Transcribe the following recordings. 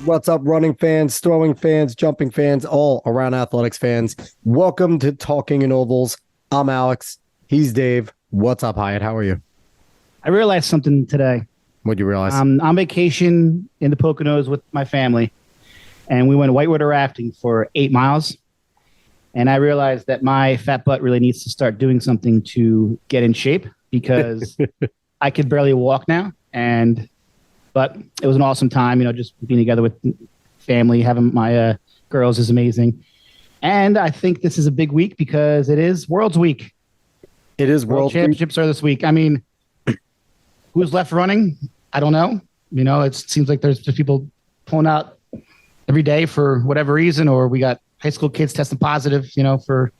What's up, running fans, throwing fans, jumping fans, all around athletics fans? Welcome to Talking in Ovals. I'm Alex. He's Dave. What's up, Hyatt? How are you? I realized something today. What'd you realize? On vacation in the Poconos with my family, and we went whitewater rafting for 8 miles. And I realized that my fat butt really needs to start doing something to get in shape because I could barely walk now. But it was an awesome time, just being together with family, having my girls is amazing. And I think this is a big week because it is World's Week. It is World Championships are this week. I mean, who's left running? I don't know. It seems like there's just people pulling out every day for whatever reason, or we got high school kids testing positive, for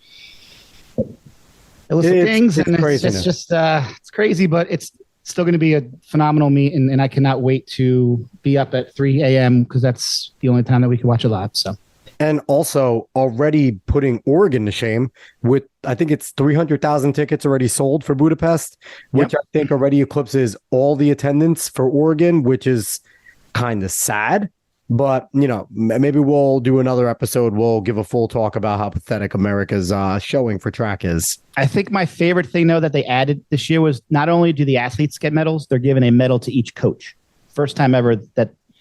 illicit things. And it's just, it's crazy, but it's still going to be a phenomenal meet. And I cannot wait to be up at 3 a.m. because that's the only time that we can watch it live. So. And also already putting Oregon to shame with, I think it's 300,000 tickets already sold for Budapest, which I think already eclipses all the attendance for Oregon, which is kind of sad. But, maybe we'll do another episode. We'll give a full talk about how pathetic America's showing for track is. I think my favorite thing, though, that they added this year was not only do the athletes get medals, they're giving a medal to each coach. First time ever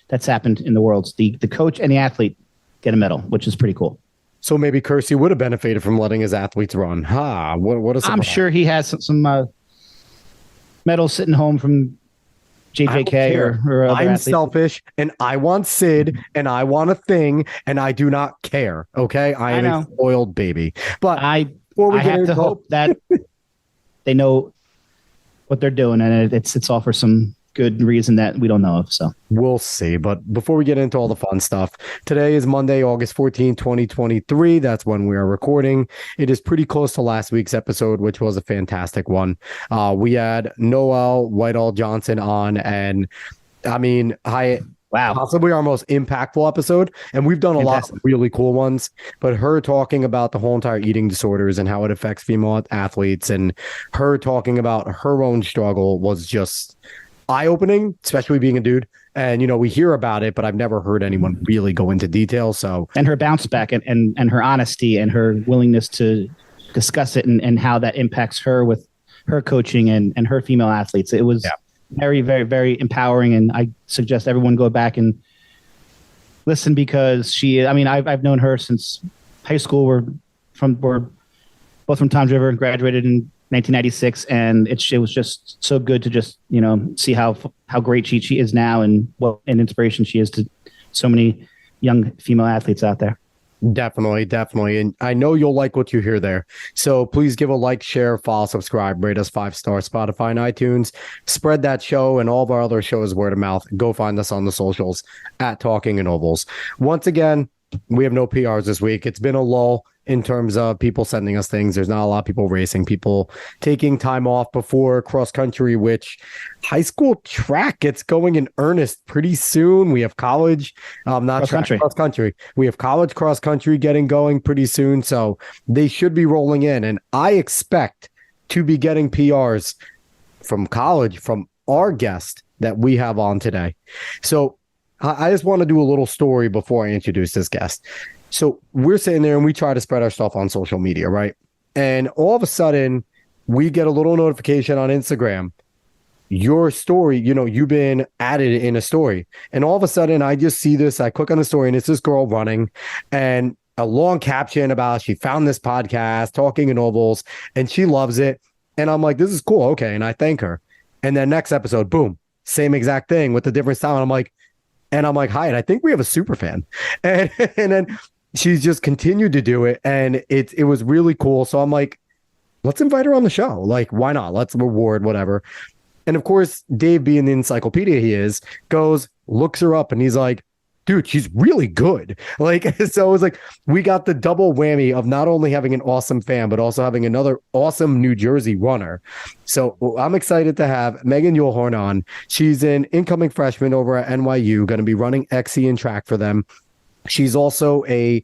that's happened in the world. The coach and the athlete get a medal, which is pretty cool. So maybe Kersey would have benefited from letting his athletes run. What is? I'm sure he has some medals sitting home from JJK or other I'm athletes. Selfish, and I want Sid, and I want a thing, and I do not care. Okay, I am a spoiled baby. But I have to hope that they know what they're doing, and it's all for some good reason that we don't know of. So we'll see. But before we get into all the fun stuff, today is Monday, August 14, 2023. That's when we are recording. It is pretty close to last week's episode, which was a fantastic one. We had Noel Whitehall Johnson on, and I mean, possibly our most impactful episode. And we've done a lot of really cool ones, but her talking about the whole entire eating disorders and how it affects female athletes, and her talking about her own struggle was just eye-opening, especially being a dude. And we hear about it, but I've never heard anyone really go into detail. So, and her bounce back and her honesty and her willingness to discuss it and how that impacts her with her coaching and her female athletes. It was very, very, very empowering. And I suggest everyone go back and listen because I've known her since high school. We're both from Tom's River and graduated in 1996, and it was just so good to just see how great she is now and what an inspiration she is to so many young female athletes out there. Definitely. And I know you'll like what you hear there. So please give a like, share, follow, subscribe, rate us 5-star, Spotify and iTunes. Spread that show and all of our other shows word of mouth. Go find us on the socials at Talking in Ovals. Once again, we have no PRs this week. It's been a lull in terms of people sending us things. There's not a lot of people racing, people taking time off before cross country, which high school track gets going in earnest pretty soon. We have college, cross country. We have college cross country getting going pretty soon. So they should be rolling in. And I expect to be getting PRs from college from our guest that we have on today. So I just want to do a little story before I introduce this guest. So we're sitting there and we try to spread our stuff on social media, right? And all of a sudden, we get a little notification on Instagram. Your story, you've been added in a story. And all of a sudden, I just see this. I click on the story and it's this girl running and a long caption about she found this podcast, Talking in Ovals, and she loves it. And I'm like, this is cool. Okay. And I thank her. And then next episode, boom, same exact thing with a different style. And I'm like, hi, and I think we have a super fan. And then she's just continued to do it. And it was really cool. So I'm like, let's invite her on the show. Like, why not? Let's reward whatever. And of course, Dave, being the encyclopedia he is, goes, looks her up, and he's like, dude, she's really good. Like, so it was like, we got the double whammy of not only having an awesome fan, but also having another awesome New Jersey runner. So I'm excited to have Megan Uhlhorn on. She's an incoming freshman over at NYU, going to be running XC and track for them. She's also a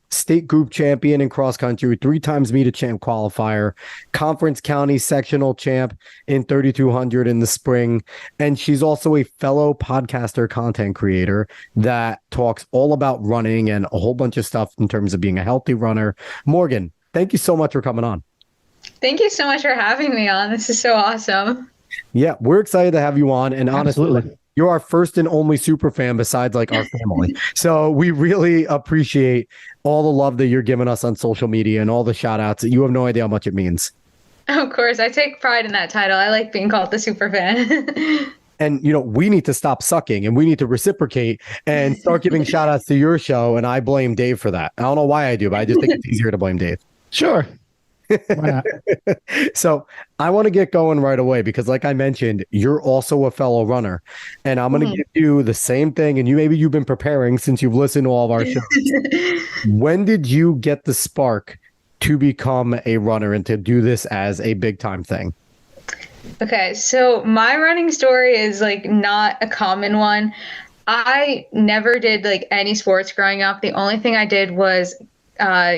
state group champion in cross country, 3 times meet a champ qualifier, conference county sectional champ in 3200 in the spring. And she's also a fellow podcaster, content creator that talks all about running and a whole bunch of stuff in terms of being a healthy runner. Morgan, thank you so much for coming on. Thank you so much for having me on. This is so awesome. Yeah, we're excited to have you on. And honestly, Absolutely. You're our first and only super fan besides like our family. So we really appreciate all the love that you're giving us on social media and all the shout outs. You have no idea how much it means. Of course, I take pride in that title. I like being called the super fan. And, we need to stop sucking and we need to reciprocate and start giving shout outs to your show. And I blame Dave for that. I don't know why I do, but I just think it's easier to blame Dave. Sure. Why not? So I want to get going right away because like I mentioned, you're also a fellow runner and I'm going to give you the same thing. And you've been preparing since you've listened to all of our shows. When did you get the spark to become a runner and to do this as a big time thing? Okay, so my running story is like not a common one. I never did like any sports growing up. The only thing I did was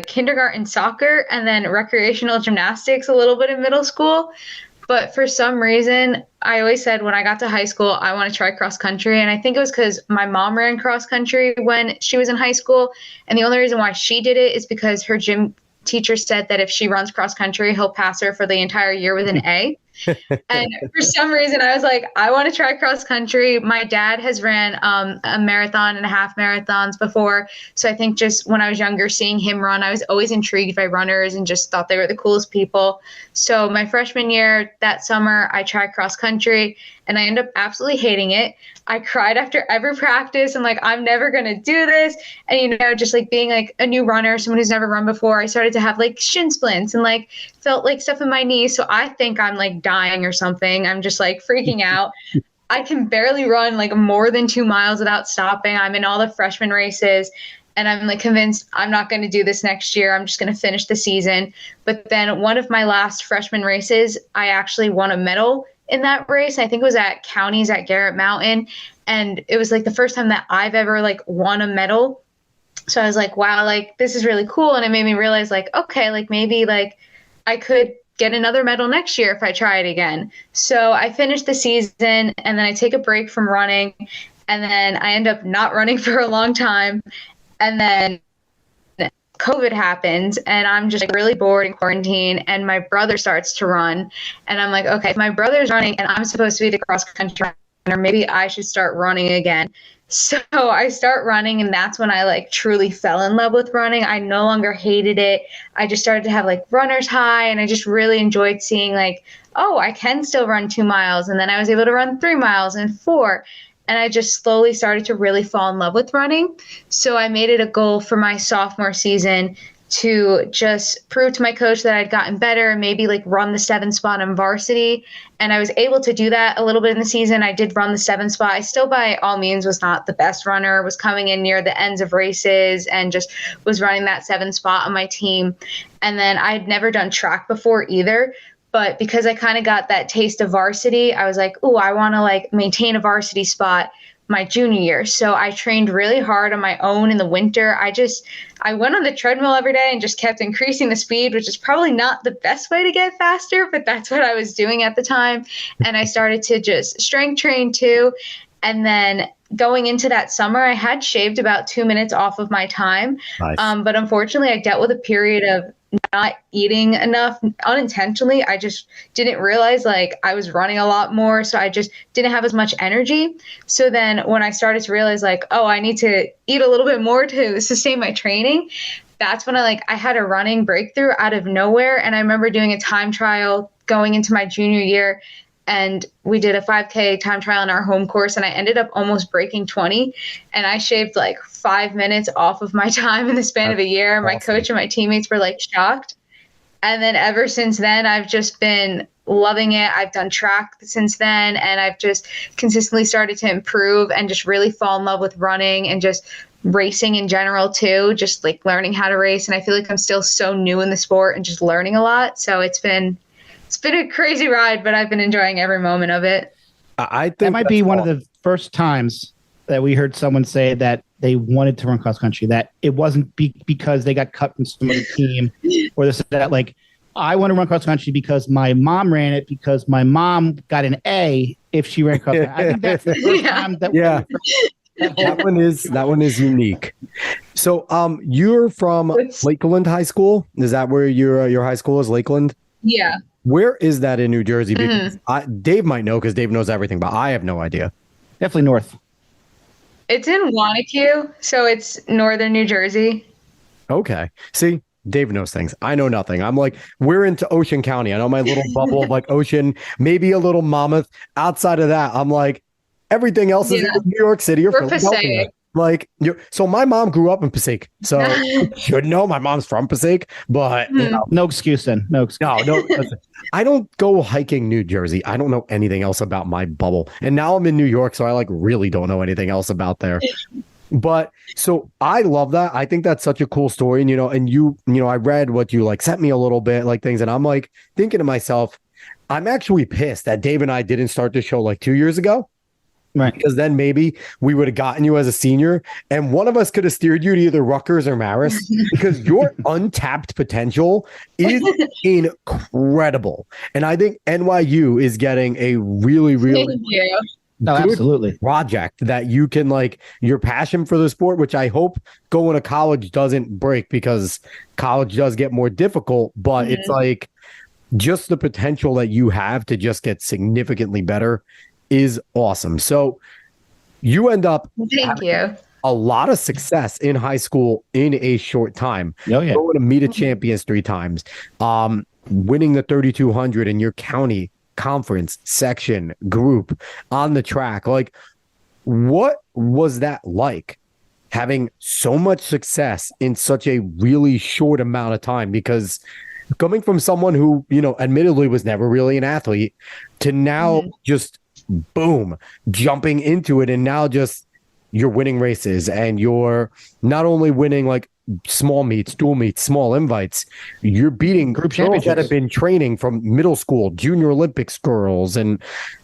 kindergarten soccer and then recreational gymnastics a little bit in middle school. But for some reason, I always said when I got to high school, I want to try cross country. And I think it was because my mom ran cross country when she was in high school. And the only reason why she did it is because her gym teacher said that if she runs cross country, he'll pass her for the entire year with an A. And for some reason, I was like, I want to try cross country. My dad has ran a marathon and a half marathons before. So I think just when I was younger, seeing him run, I was always intrigued by runners and just thought they were the coolest people. So my freshman year, that summer, I tried cross country and I ended up absolutely hating it. I cried after every practice and like, I'm never going to do this. And, just like being like a new runner, someone who's never run before, I started to have like shin splints and like felt like stuff in my knees. So I think I'm like dying or something. I'm just like freaking out. I can barely run like more than 2 miles without stopping. I'm in all the freshman races and I'm like convinced I'm not going to do this next year. I'm just going to finish the season. But then one of my last freshman races, I actually won a medal in that race. I think it was at counties at Garrett Mountain. And it was like the first time that I've ever like won a medal. So I was like, wow, like this is really cool. And it made me realize like, okay, like maybe like I could get another medal next year if I try it again. So I finished the season and then I take a break from running and then I end up not running for a long time. And then COVID happens and I'm just like really bored in quarantine and my brother starts to run and I'm like, okay, if my brother's running and I'm supposed to be the cross country runner, maybe I should start running again. So I start running and that's when I like truly fell in love with running. I no longer hated it. I just started to have like runner's high and I just really enjoyed seeing like, oh, I can still run 2 miles. And then I was able to run 3 miles and 4. And I just slowly started to really fall in love with running. So I made it a goal for my sophomore season to just prove to my coach that I'd gotten better and maybe like run the 7 spot on varsity. And I was able to do that a little bit in the season. I did run the 7 spot. I still by all means was not the best runner, was coming in near the ends of races and just was running that 7 spot on my team. And then I'd never done track before either. But because I kind of got that taste of varsity, I was like, oh, I want to like maintain a varsity spot my junior year. So I trained really hard on my own in the winter. I went on the treadmill every day and just kept increasing the speed, which is probably not the best way to get faster, but that's what I was doing at the time. And I started to just strength train too. And then going into that summer, I had shaved about 2 minutes off of my time. Nice. But unfortunately, I dealt with a period of not eating enough unintentionally. I just didn't realize like I was running a lot more. So I just didn't have as much energy. So then when I started to realize like, oh, I need to eat a little bit more to sustain my training, that's when I had a running breakthrough out of nowhere. And I remember doing a time trial going into my junior year. And we did a 5K time trial in our home course and I ended up almost breaking 20. And I shaved like 5 minutes off of my time in the span of a year. Awesome. My coach and my teammates were like shocked. And then ever since then, I've just been loving it. I've done track since then and I've just consistently started to improve and just really fall in love with running and just racing in general too, just like learning how to race. And I feel like I'm still so new in the sport and just learning a lot. So it's been a crazy ride, but I've been enjoying every moment of it. I think that might be one of the first times that we heard someone say that they wanted to run cross country, that it wasn't because they got cut from some other team or this or that. Like, I want to run cross country because my mom ran it, because my mom got an A if she ran cross country. I think that's the first time that that one is unique. So you're from Lakeland High School? Is that where your high school is, Lakeland? Yeah. Where is that in New Jersey? Because Dave might know, because Dave knows everything, but I have no idea. Definitely north. It's in Wanacue, so it's northern New Jersey. Okay. See, Dave knows things. I know nothing. I'm like, we're into Ocean County. I know my little bubble of like Ocean, maybe a little Monmouth. Outside of that, I'm like, everything else is in New York City or Philadelphia. Like, so my mom grew up in Passaic, so you should know my mom's from Passaic, but no excuse then. No excuse. No. Listen, I don't go hiking New Jersey. I don't know anything else about my bubble, and now I'm in New York, so I like really don't know anything else about there. But so I love that. I think that's such a cool story, and I read what you like sent me a little bit, like things, and I'm like thinking to myself, I'm actually pissed that Dave and I didn't start the show like 2 years ago. Right. Because then maybe we would have gotten you as a senior, and one of us could have steered you to either Rutgers or Marist, because your untapped potential is incredible. And I think NYU is getting a really, really good absolutely project that you can, like, your passion for the sport, which I hope going to college doesn't break, because college does get more difficult, but it's like just the potential that you have to just get significantly better is awesome. So you end up having a lot of success in high school in a short time. Going to meet a champions 3 times, winning the 3,200 in your county conference section group on the track. Like, what was that like, having so much success in such a really short amount of time? Because coming from someone who, admittedly was never really an athlete, to now just boom, jumping into it, and now just you're winning races, and you're not only winning like small meets, dual meets, small invites, you're beating group girls that have been training from middle school, junior Olympics girls, and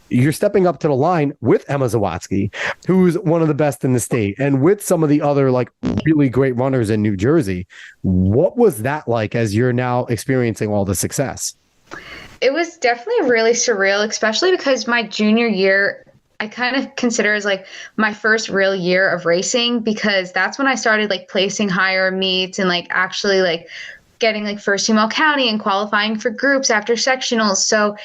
you're stepping up to the line with Emma Zawadzki, who's one of the best in the state, and with some of the other like really great runners in New Jersey. What was that like as you're now experiencing all the success? It was definitely really surreal, especially because my junior year, I kind of consider as like my first real year of racing, because that's when I started like placing higher meets and like actually like getting like first team all county and qualifying for groups after sectionals. So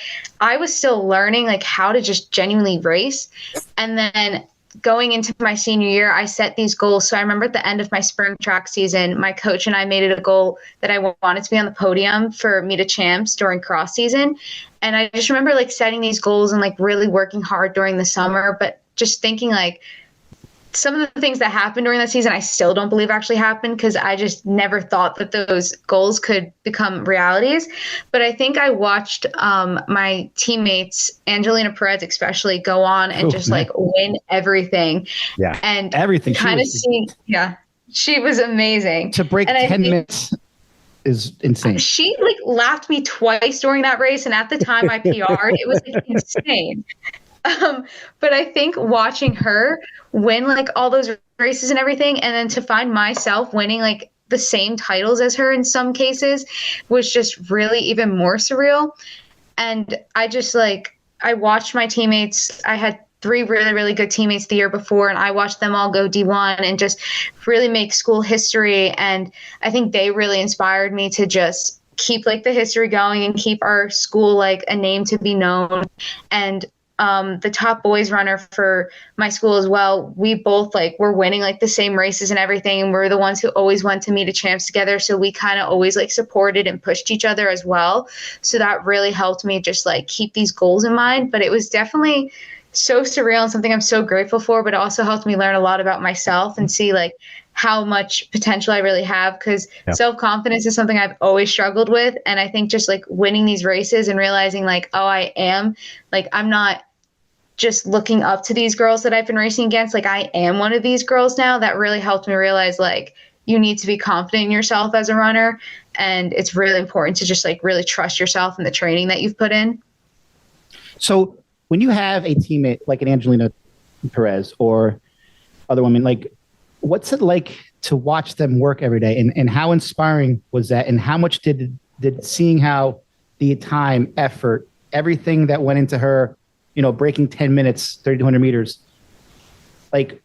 I was still learning like how to just genuinely race. And then going into my senior year, I set these goals. So I remember at the end of my spring track season, my coach and I made it a goal that I wanted to be on the podium for Meet of Champs during cross season. And I just remember like setting these goals and like really working hard during the summer, but just thinking like some of the things that happened during that season, I still don't believe actually happened, because I just never thought that those goals could become realities. But I think I watched my teammates, Angelina Perez especially, go on and like win everything. Yeah, and everything. Kind of seeing, she was amazing. To break 10 minutes is insane. She like lapped me twice during that race, and at the time I PR'd. It was like insane. But I think watching her win like all those races and everything, and then to find myself winning like the same titles as her in some cases, was just really even more surreal. And I just like, I watched my teammates. I had 3 really, really good teammates the year before, and I watched them all go D1 and just really make school history. And I think they really inspired me to just keep like the history going and keep our school like a name to be known. And the top boys runner for my school as well, we both like were winning like the same races and everything, and we're the ones who always went to Meet of Champs together, so we kind of always like supported and pushed each other as well. So that really helped me just like keep these goals in mind. But it was definitely so surreal and something I'm so grateful for, but it also helped me learn a lot about myself and see like how much potential I really have, because self-confidence is something I've always struggled with. And I think just like winning these races and realizing like, oh, I'm not just looking up to these girls that I've been racing against. Like, I am one of these girls now. That really helped me realize like you need to be confident in yourself as a runner. And it's really important to just like really trust yourself and the training that you've put in. So when you have a teammate like an Angelina Perez or other women. Like, what's it like to watch them work every day, and how inspiring was that? And how much did seeing how the time, effort, everything that went into her, breaking 10 minutes, 3,200 meters, like,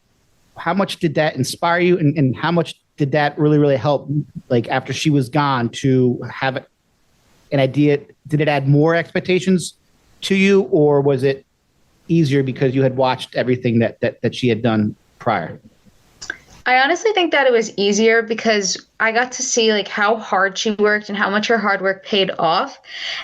how much did that inspire you? And how much did that really, really help, like, after she was gone, to have an idea? Did it add more expectations to you, or was it easier because you had watched everything that she had done prior? I honestly think that it was easier because I got to see like how hard she worked and how much her hard work paid off.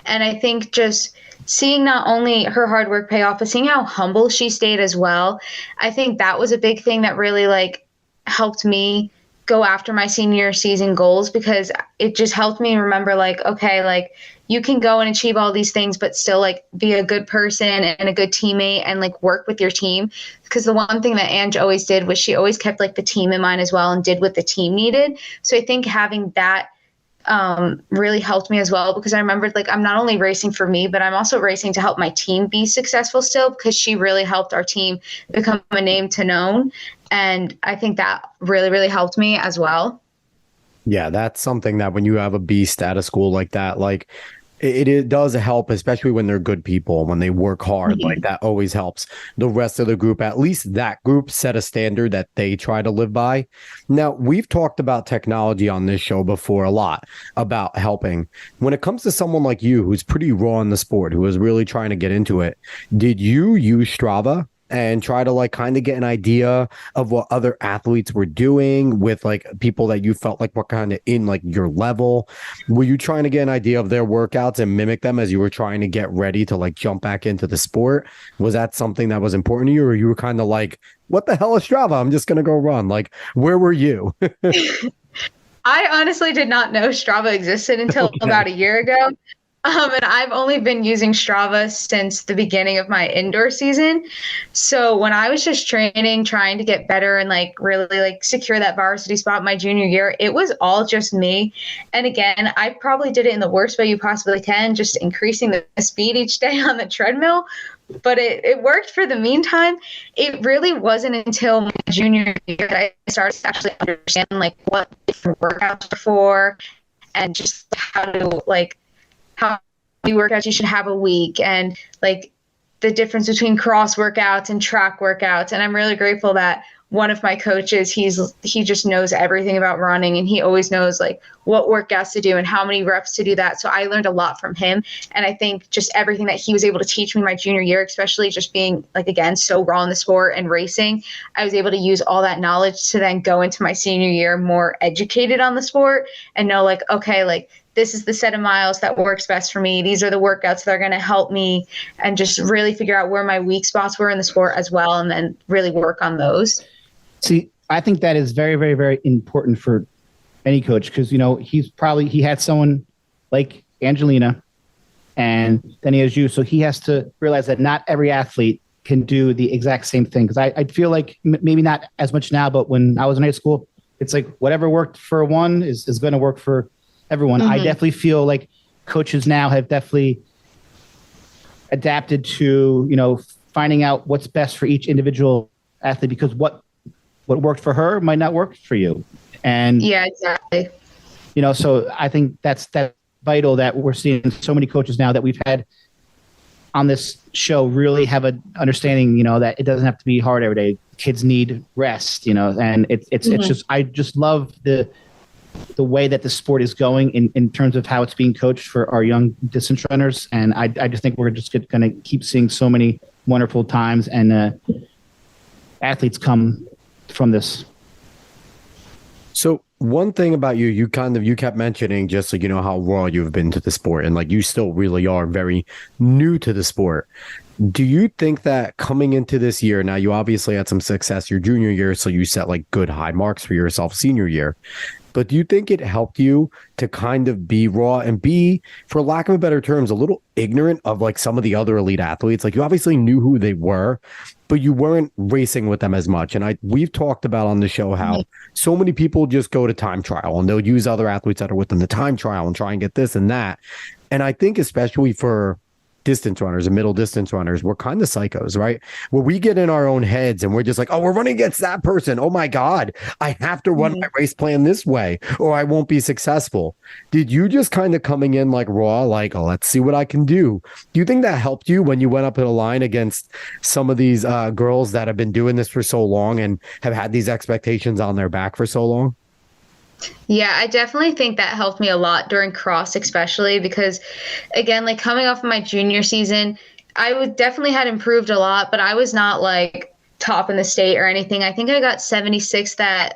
And I think just seeing not only her hard work pay off, but seeing how humble she stayed as well. I think that was a big thing that really like helped me go after my senior season goals, because it just helped me remember like, okay, like you can go and achieve all these things, but still like be a good person and a good teammate and like work with your team. Because the one thing that Ange always did was she always kept like the team in mind as well and did what the team needed. So I think having that really helped me as well, because I remembered like I'm not only racing for me, but I'm also racing to help my team be successful still, because she really helped our team become a name to known. And I think that really, really helped me as well. Yeah, that's something that when you have a beast at a school like that, like it does help, especially when they're good people, when they work hard. Mm-hmm. Like that always helps the rest of the group. At least that group set a standard that they try to live by. Now, we've talked about technology on this show before a lot, about helping. When it comes to someone like you, who's pretty raw in the sport, who is really trying to get into it, did you use Strava and try to like kind of get an idea of what other athletes were doing with like people that you felt like were kind of in like your level? Were you trying to get an idea of their workouts and mimic them as you were trying to get ready to like jump back into the sport? Was that something that was important to you, or you were kind of like, what the hell is Strava? I'm just going to go run. Like, where were you? I honestly did not know Strava existed until about a year ago. And I've only been using Strava since the beginning of my indoor season. So when I was just training, trying to get better and like really like secure that varsity spot my junior year, it was all just me. And again, I probably did it in the worst way you possibly can, just increasing the speed each day on the treadmill. But it worked for the meantime. It really wasn't until my junior year that I started to actually understand like what different workouts are for, and just how to like how many workouts you should have a week, and like the difference between cross workouts and track workouts. And I'm really grateful that one of my coaches, he just knows everything about running, and he always knows like what workouts to do and how many reps to do that. So I learned a lot from him. And I think just everything that he was able to teach me my junior year, especially just being like, again, so raw in the sport and racing, I was able to use all that knowledge to then go into my senior year more educated on the sport and know like, okay, like this is the set of miles that works best for me. These are the workouts that are going to help me, and just really figure out where my weak spots were in the sport as well, and then really work on those. See, I think that is very, very, very important for any coach, because, he had someone like Angelina, and then he has you. So he has to realize that not every athlete can do the exact same thing. Because I feel like maybe not as much now, but when I was in high school, it's like whatever worked for one is going to work for everyone. Mm-hmm. I definitely feel like coaches now have definitely adapted to, finding out what's best for each individual athlete, because what worked for her might not work for you. And yeah, exactly. So I think that's vital that we're seeing so many coaches now that we've had on this show really have an understanding, that it doesn't have to be hard every day. Kids need rest, and it's mm-hmm. just, I just love the way that the sport is going in terms of how it's being coached for our young distance runners. And I just think we're just going to keep seeing so many wonderful times and athletes come from this. So one thing about you kept mentioning just like, how raw you've been to the sport, and like you still really are very new to the sport. Do you think that coming into this year, now you obviously had some success your junior year, so you set like good high marks for yourself senior year, but do you think it helped you to kind of be raw and be, for lack of a better terms, a little ignorant of like some of the other elite athletes? Like you obviously knew who they were, but you weren't racing with them as much. And we've talked about on the show how so many people just go to time trial and they'll use other athletes that are with them to time trial and try and get this and that. And I think especially for distance runners and middle distance runners, we're kind of psychos, right? Where we get in our own heads and we're just like, oh, we're running against that person. Oh my God, I have to run my race plan this way or I won't be successful. Did you just kind of coming in like raw, like, oh, let's see what I can do? Do you think that helped you when you went up to the line against some of these girls that have been doing this for so long and have had these expectations on their back for so long? Yeah, I definitely think that helped me a lot during cross, especially because, again, like coming off of my junior season, I would definitely had improved a lot, but I was not like top in the state or anything. I think I got 76th at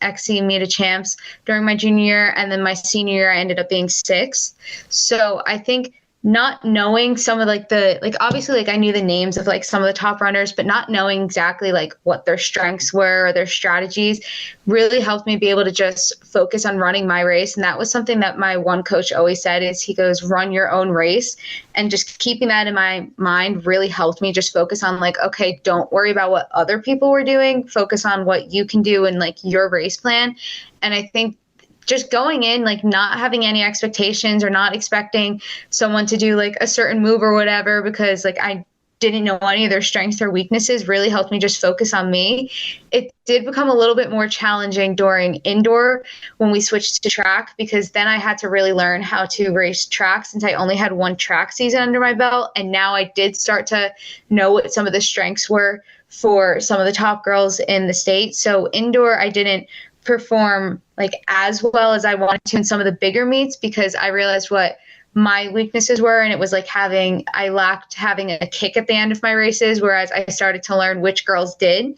XC Meet of Champs during my junior year, and then my senior year I ended up being sixth. So I think not knowing some of like the like obviously like I knew the names of like some of the top runners, but not knowing exactly like what their strengths were or their strategies really helped me be able to just focus on running my race. And that was something that my one coach always said is he goes, run your own race. And just keeping that in my mind really helped me just focus on like, okay, don't worry about what other people were doing, focus on what you can do and like your race plan. And I think just going in, like not having any expectations or not expecting someone to do like a certain move or whatever, because like I didn't know any of their strengths or weaknesses really helped me just focus on me. It did become a little bit more challenging during indoor when we switched to track, because then I had to really learn how to race track since I only had one track season under my belt. And now I did start to know what some of the strengths were for some of the top girls in the state. So indoor, I didn't perform like as well as I wanted to in some of the bigger meets because I realized what my weaknesses were, and it was like I lacked having a kick at the end of my races, whereas I started to learn which girls did.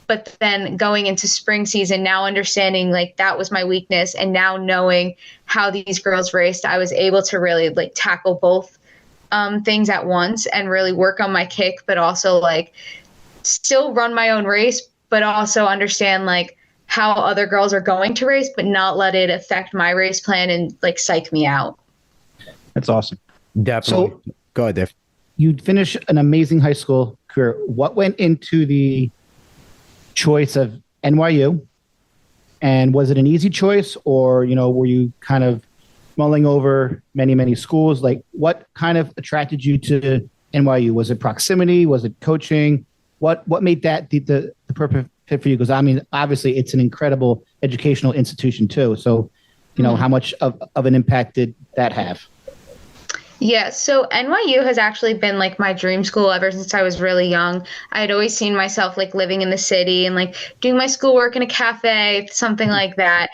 But then going into spring season, now understanding like that was my weakness, and now knowing how these girls raced, I was able to really like tackle both things at once and really work on my kick, but also like still run my own race, but also understand like how other girls are going to race, but not let it affect my race plan and like psych me out. That's awesome. Definitely. So, go ahead, Dave. You finished an amazing high school career. What went into the choice of NYU? And was it an easy choice, or, you know, were you kind of mulling over many, many schools? Like what kind of attracted you to NYU? Was it proximity? Was it coaching? What made that the perfect fit for you? Because I mean, obviously it's an incredible educational institution too. So, you know, how much of an impact did that have? Yeah, so NYU has actually been like my dream school ever since I was really young. I had always seen myself like living in the city and like doing my schoolwork in a cafe, something like that.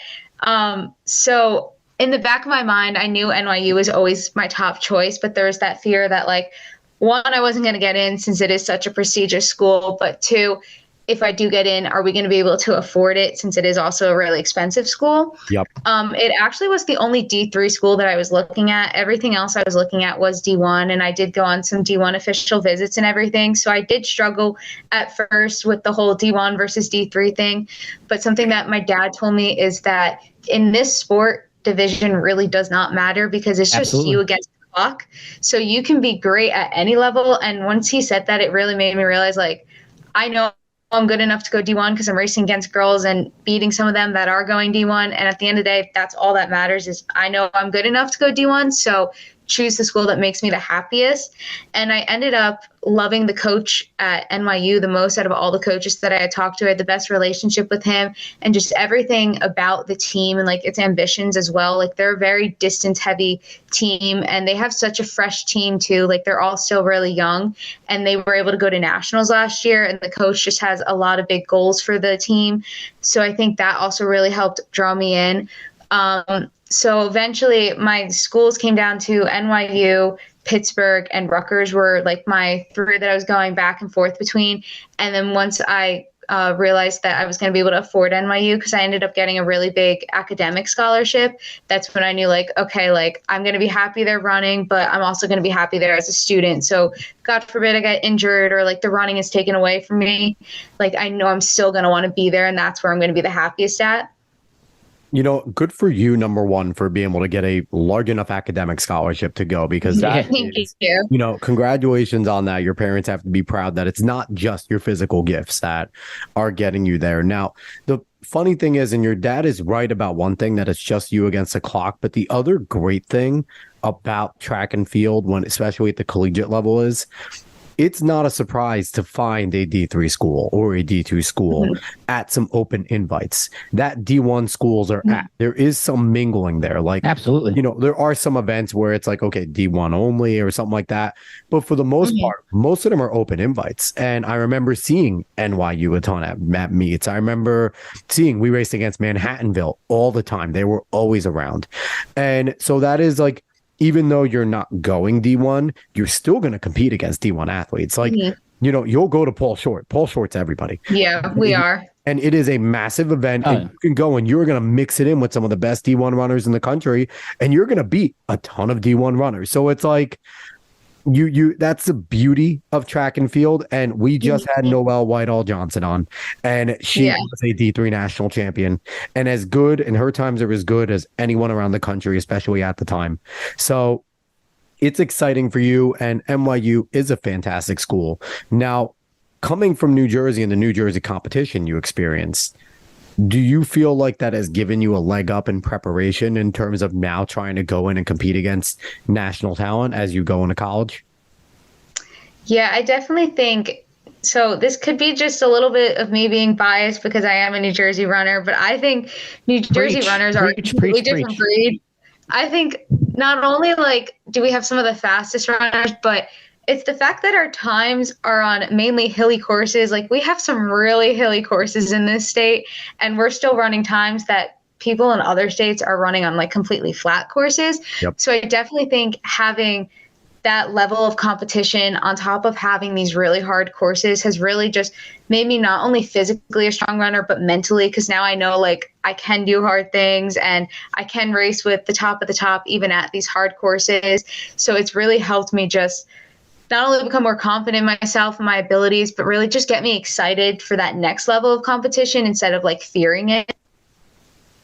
So in the back of my mind, I knew NYU was always my top choice, but there was that fear that like, one, I wasn't going to get in since it is such a prestigious school, but two, if I do get in, are we going to be able to afford it since it is also a really expensive school? Yep. It actually was the only D3 school that I was looking at. Everything else I was looking at was D1, and I did go on some D1 official visits and everything. So I did struggle at first with the whole D1 versus D3 thing. But something that my dad told me is that in this sport, division really does not matter because it's just you against the clock. So you can be great at any level. And once he said that, it really made me realize, like, I know I'm good enough to go D1 because I'm racing against girls and beating some of them that are going D1. And at the end of the day, that's all that matters is I know I'm good enough to go D1. So choose the school that makes me the happiest. And I ended up loving the coach at NYU the most out of all the coaches that I had talked to. I had the best relationship with him and just everything about the team and like its ambitions as well. Like they're a very distance heavy team and they have such a fresh team too. Like they're all still really young and they were able to go to nationals last year and the coach just has a lot of big goals for the team. So I think that also really helped draw me in. So eventually my schools came down to NYU, Pittsburgh, and Rutgers were like my three that I was going back and forth between. And then once I realized that I was going to be able to afford NYU because I ended up getting a really big academic scholarship, that's when I knew like, okay, like I'm going to be happy there running, but I'm also going to be happy there as a student. So God forbid I get injured or like the running is taken away from me. Like I know I'm still going to want to be there and that's where I'm going to be the happiest at. You know, good for you, number one, for being able to get a large enough academic scholarship to go because that is, you know, congratulations on that. Your parents have to be proud that it's not just your physical gifts that are getting you there. Now, the funny thing is, and your dad is right about one thing, that it's just you against the clock. But the other great thing about track and field, when especially at the collegiate level, is it's not a surprise to find a D3 school or a D2 school at some open invites that D1 schools are at. There is some mingling there. Like, absolutely, there are some events where it's like, okay, D1 only or something like that. But for the most part, most of them are open invites. And I remember seeing NYU a ton at meets. I remember we raced against Manhattanville all the time. They were always around. And so that is like, even though you're not going D1, you're still going to compete against D1 athletes. Like, you'll go to Paul Short. Paul Short's everybody. Yeah, we are. And it is a massive event. And you can go and you're going to mix it in with some of the best D1 runners in the country. And you're going to beat a ton of D1 runners. So it's like, that's the beauty of track and field. And we just had Noelle Whitehall Johnson on, and she was a D3 national champion, and as good, and her times are as good as anyone around the country, especially at the time. So it's exciting for you, and NYU is a fantastic school. Now, coming from New Jersey and the New Jersey competition you experienced, do you feel like that has given you a leg up in preparation in terms of now trying to go in and compete against national talent as you go into college? Yeah, I definitely think so. This could be just a little bit of me being biased because I am a New Jersey runner, but I think New Jersey runners are a completely different breed. I think not only like do we have some of the fastest runners, but it's the fact that our times are on mainly hilly courses. Like, we have some really hilly courses in this state, and we're still running times that people in other states are running on like completely flat courses. So I definitely think having that level of competition on top of having these really hard courses has really just made me not only physically a strong runner, but mentally, because now I know like I can do hard things and I can race with the top of the top even at these hard courses. So it's really helped me just not only become more confident in myself and my abilities, but really just get me excited for that next level of competition instead of like fearing it.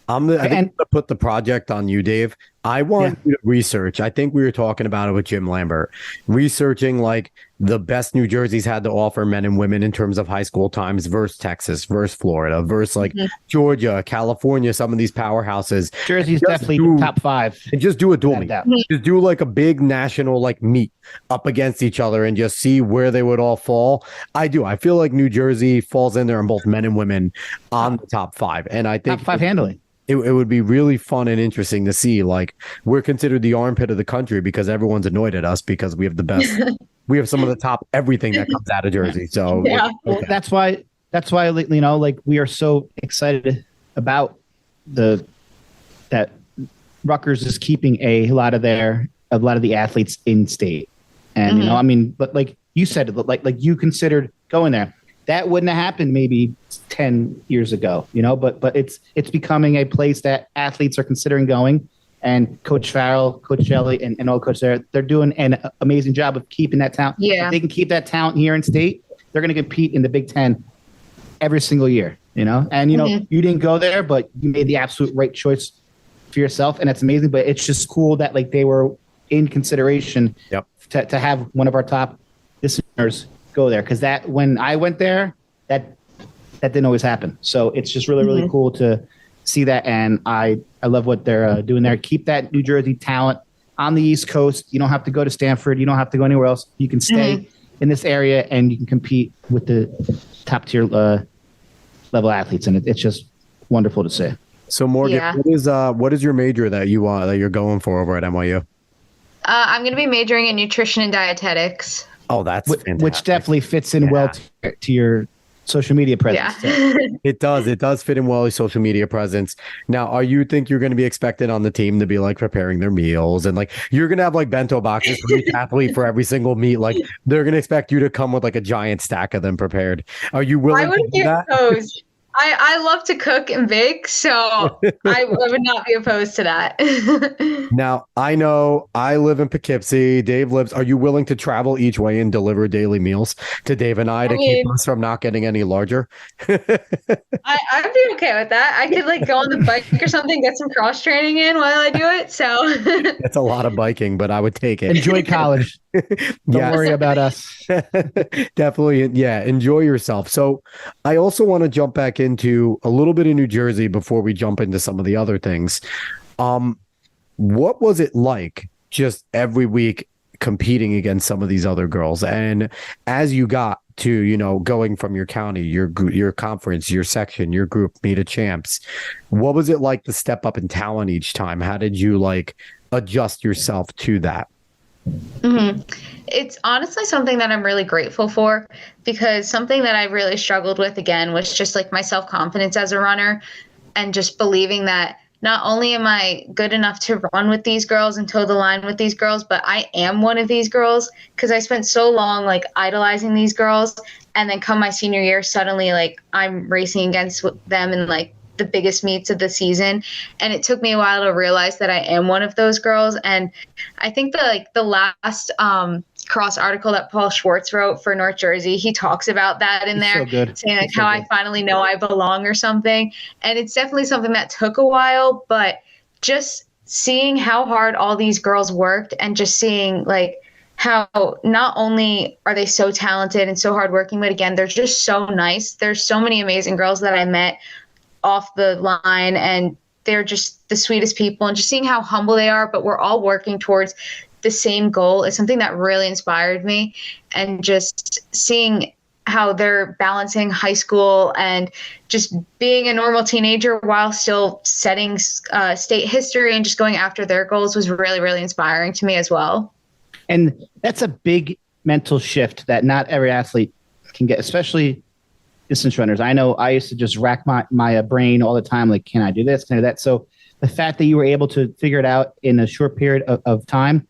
I think I'm going to put the project on you, Dave. I want you to research. I think we were talking about it with Jim Lambert, researching like the best New Jersey's had to offer men and women in terms of high school times versus Texas, versus Florida, versus like Georgia, California, some of these powerhouses. Jersey's definitely top 5. And just do a dual meet. Just do like a big national like meet up against each other and just see where they would all fall. I feel like New Jersey falls in there on both men and women on the top 5. And I think top 5 handling. It would be really fun and interesting to see. Like, we're considered the armpit of the country because everyone's annoyed at us because we have the best. We have some of the top everything that comes out of Jersey. So well, that's why like we are so excited about that Rutgers is keeping a lot of the athletes in state, and I mean, but like you said, like you considered going there. That wouldn't have happened maybe 10 years ago, but it's becoming a place that athletes are considering going. And Coach Farrell, Coach Shelley, and all coaches there, they're doing an amazing job of keeping that talent. Yeah. If they can keep that talent here in state, they're going to compete in the Big Ten every single year, And, you didn't go there, but you made the absolute right choice for yourself. And that's amazing. But it's just cool that, like, they were in consideration to have one of our top listeners go there, because that when I went there, that didn't always happen. So it's just really, really cool to see that, and I love what they're doing there. Keep that New Jersey talent on the East Coast. You don't have to go to Stanford. You don't have to go anywhere else. You can stay in this area, and you can compete with the top tier level athletes, and it's just wonderful to see. So Morgan, what is your major that you're going for over at NYU? I'm going to be majoring in nutrition and dietetics. Oh, that's fantastic. Which definitely fits in well to your social media presence. Yeah. It does fit in well with social media presence. Now, are you think you're going to be expected on the team to be like preparing their meals, and like you're going to have like bento boxes for each athlete for every single meet? Like, they're going to expect you to come with like a giant stack of them prepared. Are you willing to do that? Opposed. I love to cook and bake, so I would not be opposed to that. Now, I know I live in Poughkeepsie. Dave lives. Are you willing to travel each way and deliver daily meals to Dave and I keep us from not getting any larger? I'd be okay with that. I could like go on the bike or something, get some cross training in while I do it. So that's a lot of biking, but I would take it. Enjoy college. Don't worry about us. Definitely. Yeah. Enjoy yourself. So I also want to jump back into a little bit of New Jersey before we jump into some of the other things. What was it like just every week competing against some of these other girls. And as you got to, going from your county, your conference, your section, your group meet of champs, what was it like to step up in talent each time? How did you adjust yourself to that? Mm-hmm. It's honestly something that I'm really grateful for, because something that I really struggled with again was just my self-confidence as a runner, and just believing that not only am I good enough to run with these girls and toe the line with these girls, but I am one of these girls, because I spent so long idolizing these girls. And then come my senior year, suddenly I'm racing against them in the biggest meets of the season. And it took me a while to realize that I am one of those girls. And I think the last cross article that Paul Schwartz wrote for North Jersey, he talks about that in there, so good. saying how I finally know I belong or something. And it's definitely something that took a while, but just seeing how hard all these girls worked, and just seeing how not only are they so talented and so hardworking, but again, they're just so nice. There's so many amazing girls that I met off the line, and they're just the sweetest people, and just seeing how humble they are, but we're all working towards the same goal is something that really inspired me. And just seeing how they're balancing high school and just being a normal teenager while still setting state history and just going after their goals was really, really inspiring to me as well. And that's a big mental shift that not every athlete can get, especially distance runners. I know I used to just rack my brain all the time. Can I do this? Can I do that? So the fact that you were able to figure it out in a short period of time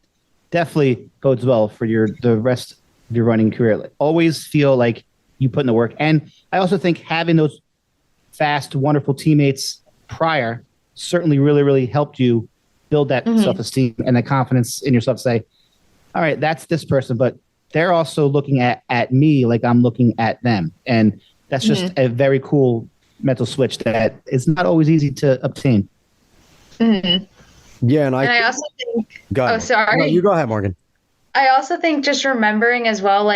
definitely bodes well for the rest of your running career. Always feel like you put in the work. And I also think having those fast, wonderful teammates prior certainly really, really helped you build that self-esteem and the confidence in yourself to say, all right, that's this person, but they're also looking at me like I'm looking at them. And that's just a very cool mental switch that is not always easy to obtain. Mm-hmm. Yeah, and I also think. Go ahead. Oh, sorry. No, you go ahead, Morgan. I also think just remembering as well,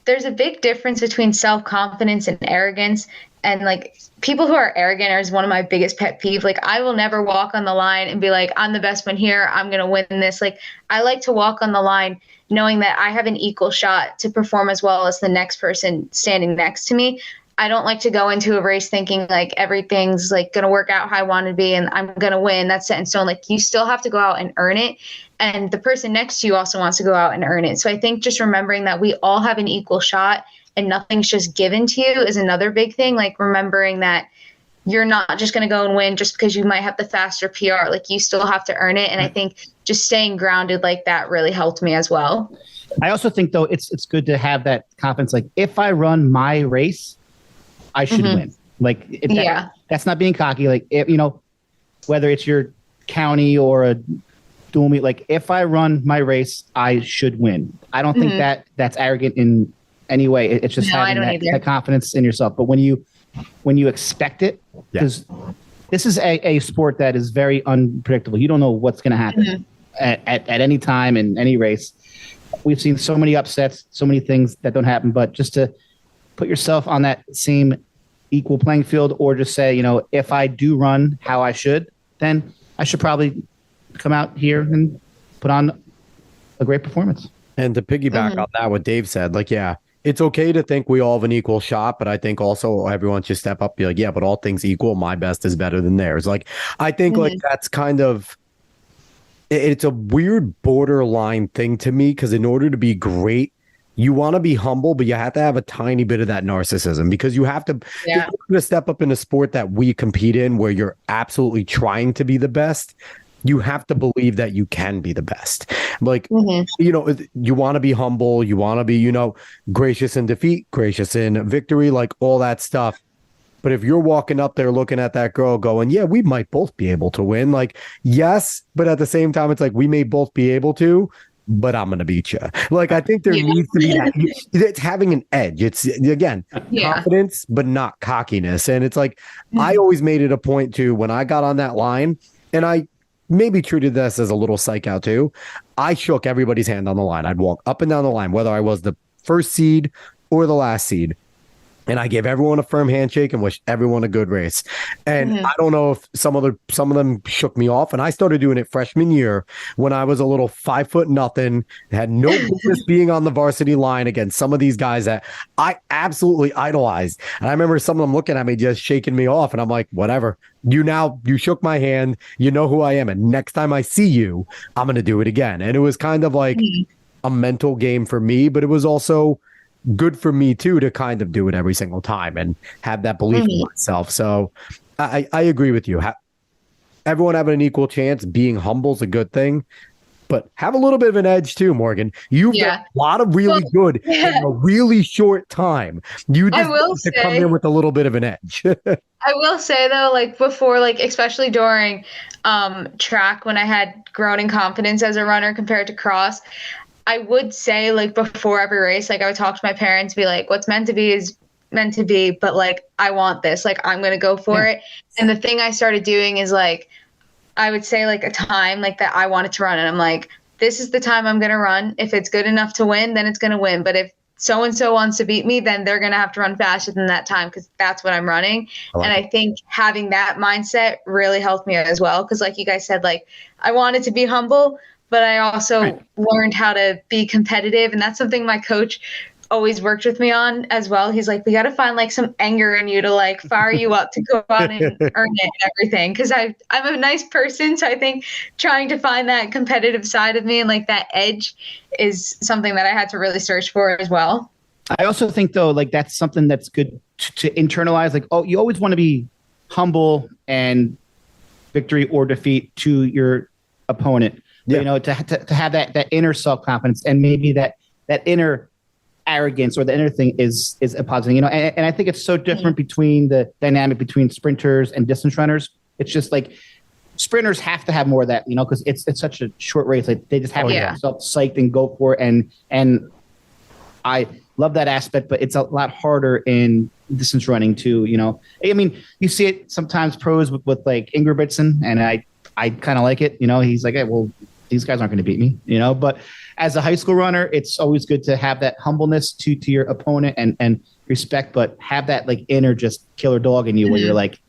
there's a big difference between self-confidence and arrogance. And people who are arrogant is one of my biggest pet peeves. I will never walk on the line and be I'm the best one here, I'm going to win this. I like to walk on the line knowing that I have an equal shot to perform as well as the next person standing next to me. I don't like to go into a race thinking everything's going to work out how I want to be and I'm going to win. That's set in stone. You still have to go out and earn it. And the person next to you also wants to go out and earn it. So I think just remembering that we all have an equal shot and nothing's just given to you is another big thing. Remembering that you're not just going to go and win just because you might have the faster PR. You still have to earn it. And I think just staying grounded like that really helped me as well. I also think, though, it's good to have that confidence. If I run my race, I should win. That's not being cocky. Whether it's your county or a dual meet, if I run my race, I should win. I don't think that's arrogant in any way. It's just having that confidence in yourself. But when you expect it, because this is a sport that is very unpredictable. You don't know what's going to happen at any time in any race. We've seen so many upsets, so many things that don't happen. But just to put yourself on that same equal playing field, or just say, if I do run how I should, then I should probably come out here and put on a great performance. And to piggyback on that, what Dave said, it's okay to think we all have an equal shot, but I think also everyone should step up, be but all things equal, my best is better than theirs. I think that's kind of, it's a weird borderline thing to me, because in order to be great, you want to be humble, but you have to have a tiny bit of that narcissism, because you have to, you're going to step up in a sport that we compete in where you're absolutely trying to be the best. You have to believe that you can be the best. You want to be humble. You want to be, gracious in defeat, gracious in victory, all that stuff. But if you're walking up there looking at that girl going, yeah, we might both be able to win. Yes, but at the same time, it's we may both be able to, but I'm going to beat you. I think there needs to be that. It's having an edge. It's, again, confidence, but not cockiness. And it's I always made it a point to, when I got on that line, and I maybe treated this as a little psych out too, I shook everybody's hand on the line. I'd walk up and down the line, whether I was the first seed or the last seed. and I gave everyone a firm handshake and wished everyone a good race. And I don't know if some of them shook me off. And I started doing it freshman year when I was a little 5'0", had no business being on the varsity line against some of these guys that I absolutely idolized. And I remember some of them looking at me, just shaking me off. And I'm like, whatever. You shook my hand. You know who I am. And next time I see you, I'm going to do it again. And it was kind of like a mental game for me, but it was also good for me too to kind of do it every single time and have that belief in myself. So I agree with you. Everyone having an equal chance, being humble is a good thing, but have a little bit of an edge too, Morgan. You've done a lot of really good in a really short time. You just need to come in with a little bit of an edge. I will say though, like before, like especially during track, when I had grown in confidence as a runner compared to cross, I would say, like, before every race, like, I would talk to my parents, be like, what's meant to be is meant to be, but, like, I want this. Like, I'm going to go for it. And the thing I started doing is, like, I would say, like, a time, like, that I wanted to run. And I'm like, this is the time I'm going to run. If it's good enough to win, then it's going to win. But if so-and-so wants to beat me, then they're going to have to run faster than that time because that's what I'm running. And I think having that mindset really helped me as well because, like you guys said, like, I wanted to be humble, but I also learned how to be competitive. And that's something my coach always worked with me on as well. He's like, we got to find like some anger in you to like fire you up to go out and earn it and everything. Cause I'm a nice person. So I think trying to find that competitive side of me and like that edge is something that I had to really search for as well. I also think though, like that's something that's good to internalize. Like, oh, you always want to be humble and victory or defeat to your opponent. Yeah. You know, to have that inner self-confidence and maybe that inner arrogance or the inner thing is a positive, you know, and I think it's so different between the dynamic between sprinters and distance runners. It's just like sprinters have to have more of that, you know, because it's such a short race. Like they just have to get themselves psyched and go for it. And I love that aspect, but it's a lot harder in distance running too, you know. I mean, you see it sometimes pros with like Ingebrigtsen, and I kind of like it, you know. He's like, hey, well, these guys aren't going to beat me, you know. But as a high school runner, it's always good to have that humbleness to your opponent and respect, but have that like inner just killer dog in you where you're like,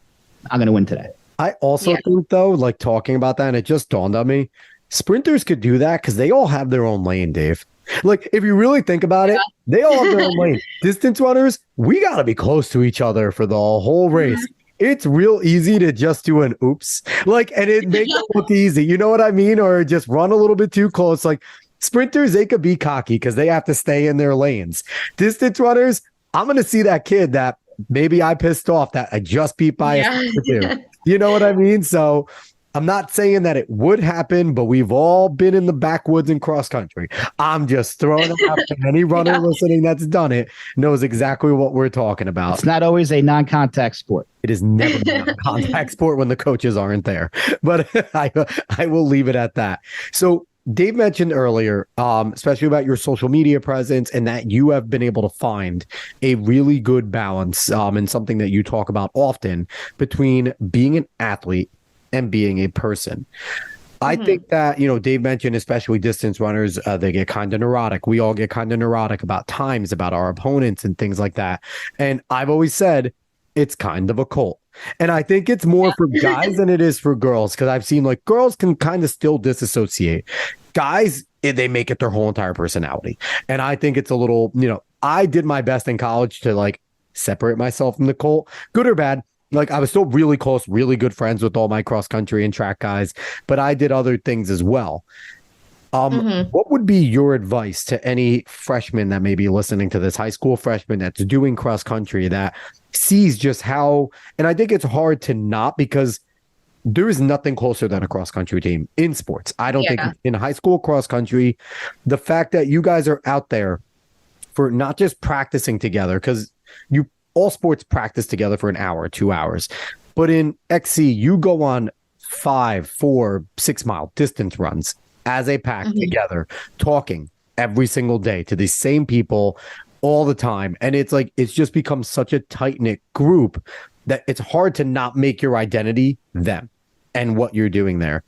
I'm going to win today. I also think though, like talking about that, and it just dawned on me, sprinters could do that because they all have their own lane, Dave. Like if you really think about it, they all have their own lane. Distance runners, we got to be close to each other for the whole race. It's real easy to just do an oops, like, and it makes it look easy. You know what I mean? Or just run a little bit too close. Like sprinters, they could be cocky because they have to stay in their lanes. Distance runners, I'm going to see that kid that maybe I pissed off that I just beat by a second or two. You know what I mean? So I'm not saying that it would happen, but we've all been in the backwoods in cross country. I'm just throwing it out there. Any runner listening that's done it knows exactly what we're talking about. It's not always a non-contact sport. It is never a contact sport when the coaches aren't there. But I will leave it at that. So Dave mentioned earlier, especially about your social media presence and that you have been able to find a really good balance and something that you talk about often between being an athlete and being a person. I think that, you know, Dave mentioned, especially distance runners, they get kind of neurotic. We all get kind of neurotic about times, about our opponents and things like that. And I've always said it's kind of a cult. And I think it's more for guys than it is for girls, because I've seen like girls can kind of still disassociate. Guys, they make it their whole entire personality. And I think it's a little, you know, I did my best in college to like separate myself from the cult, good or bad. Like I was still really close, really good friends with all my cross country and track guys, but I did other things as well. What would be your advice to any freshman that may be listening to this, high school freshman that's doing cross country that sees just how, and I think it's hard to not, because there is nothing closer than a cross country team in sports. I don't think in high school cross country, the fact that you guys are out there for not just practicing together, because all sports practice together for an hour, 2 hours. But in XC, you go on 5, 4, 6 mile distance runs as a pack together, talking every single day to these same people all the time. And it's like, it's just become such a tight-knit group that it's hard to not make your identity them and what you're doing there.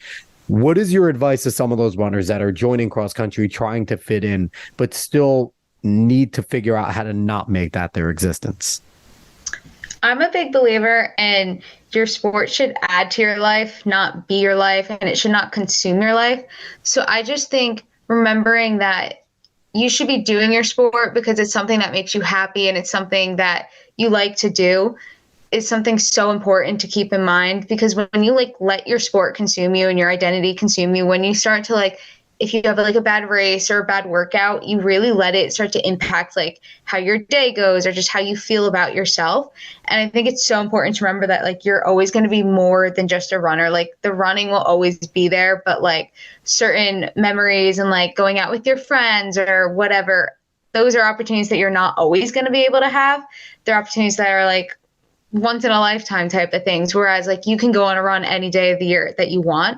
What is your advice to some of those runners that are joining cross country, trying to fit in, but still need to figure out how to not make that their existence? I'm a big believer in your sport should add to your life, not be your life, and it should not consume your life. So I just think remembering that you should be doing your sport because it's something that makes you happy and it's something that you like to do is something so important to keep in mind, because when you like let your sport consume you and your identity consume you, when you start to like, if you have like a bad race or a bad workout, you really let it start to impact like how your day goes or just how you feel about yourself. And I think it's so important to remember that like you're always going to be more than just a runner. Like the running will always be there, but like certain memories and like going out with your friends or whatever, those are opportunities that you're not always going to be able to have. They're opportunities that are like once in a lifetime type of things. Whereas like you can go on a run any day of the year that you want.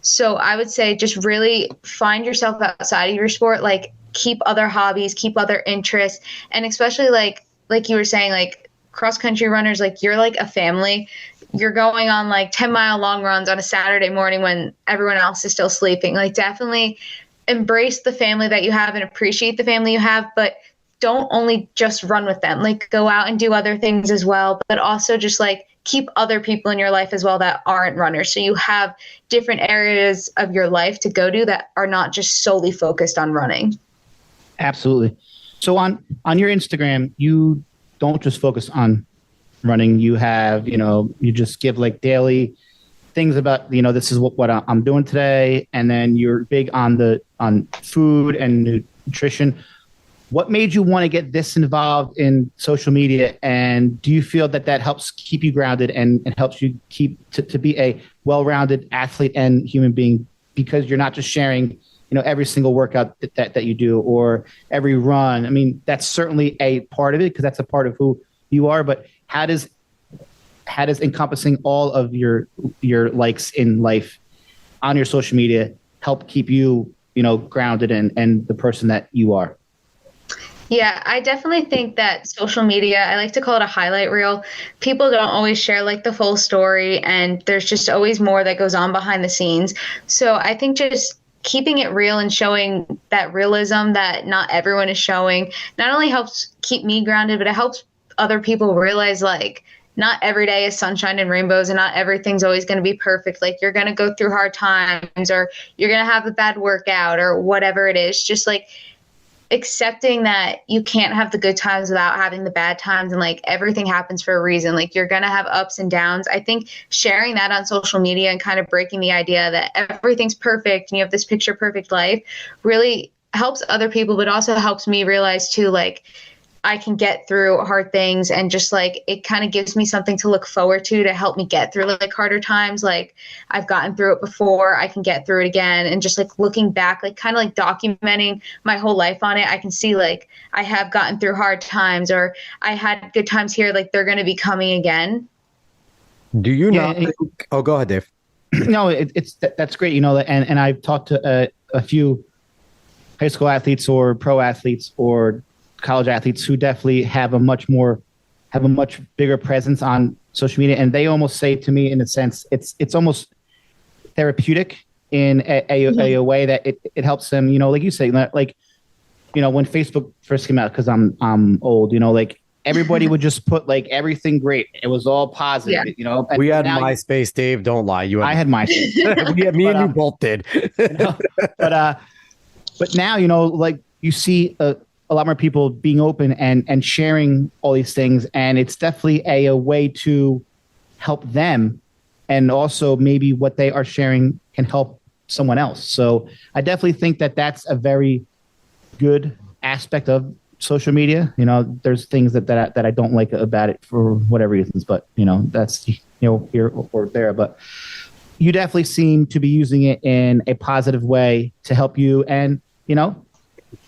So I would say just really find yourself outside of your sport, like keep other hobbies, keep other interests. And especially like you were saying, like cross country runners, like you're like a family. You're going on like 10-mile long runs on a Saturday morning when everyone else is still sleeping. Like definitely embrace the family that you have and appreciate the family you have, but don't only just run with them. Like go out and do other things as well, but also just like keep other people in your life as well that aren't runners. So you have different areas of your life to go to that are not just solely focused on running. Absolutely. So on your Instagram, you don't just focus on running. You have, you just give like daily things about, this is what I'm doing today. And then you're big on food and nutrition. What made you want to get this involved in social media? And do you feel that helps keep you grounded and helps you keep to be a well-rounded athlete and human being, because you're not just sharing, every single workout that you do or every run? I mean, that's certainly a part of it because that's a part of who you are. But how does encompassing all of your likes in life on your social media help keep you, grounded and the person that you are? Yeah, I definitely think that social media, I like to call it a highlight reel. People don't always share like the full story, and there's just always more that goes on behind the scenes. So I think just keeping it real and showing that realism that not everyone is showing not only helps keep me grounded, but it helps other people realize like not every day is sunshine and rainbows and not everything's always going to be perfect. Like you're going to go through hard times or you're going to have a bad workout or whatever it is. Just like accepting that you can't have the good times without having the bad times, and like everything happens for a reason. Like you're going to have ups and downs. I think sharing that on social media and kind of breaking the idea that everything's perfect and you have this picture perfect life really helps other people, but also helps me realize too, like I can get through hard things, and just like it kind of gives me something to look forward to help me get through like harder times. Like I've gotten through it before, I can get through it again. And just like looking back, like kind of like documenting my whole life on it, I can see like I have gotten through hard times or I had good times here, like they're going to be coming again. Do you not think, oh, go ahead, Dave. No, that's great. And I've talked to a few high school athletes or pro athletes or college athletes who definitely have a much bigger presence on social media. And they almost say to me, in a sense, it's almost therapeutic in a way that it helps them, like you say, like, when Facebook first came out, because I'm old, like everybody would just put like everything great. It was all positive, And we had MySpace, Dave. Don't lie. I had MySpace. Me and you both did. But now, like you see a lot more people being open and sharing all these things. And it's definitely a way to help them. And also maybe what they are sharing can help someone else. So I definitely think that that's a very good aspect of social media. There's things that I don't like about it for whatever reasons, but that's, here or there, but you definitely seem to be using it in a positive way to help you. And,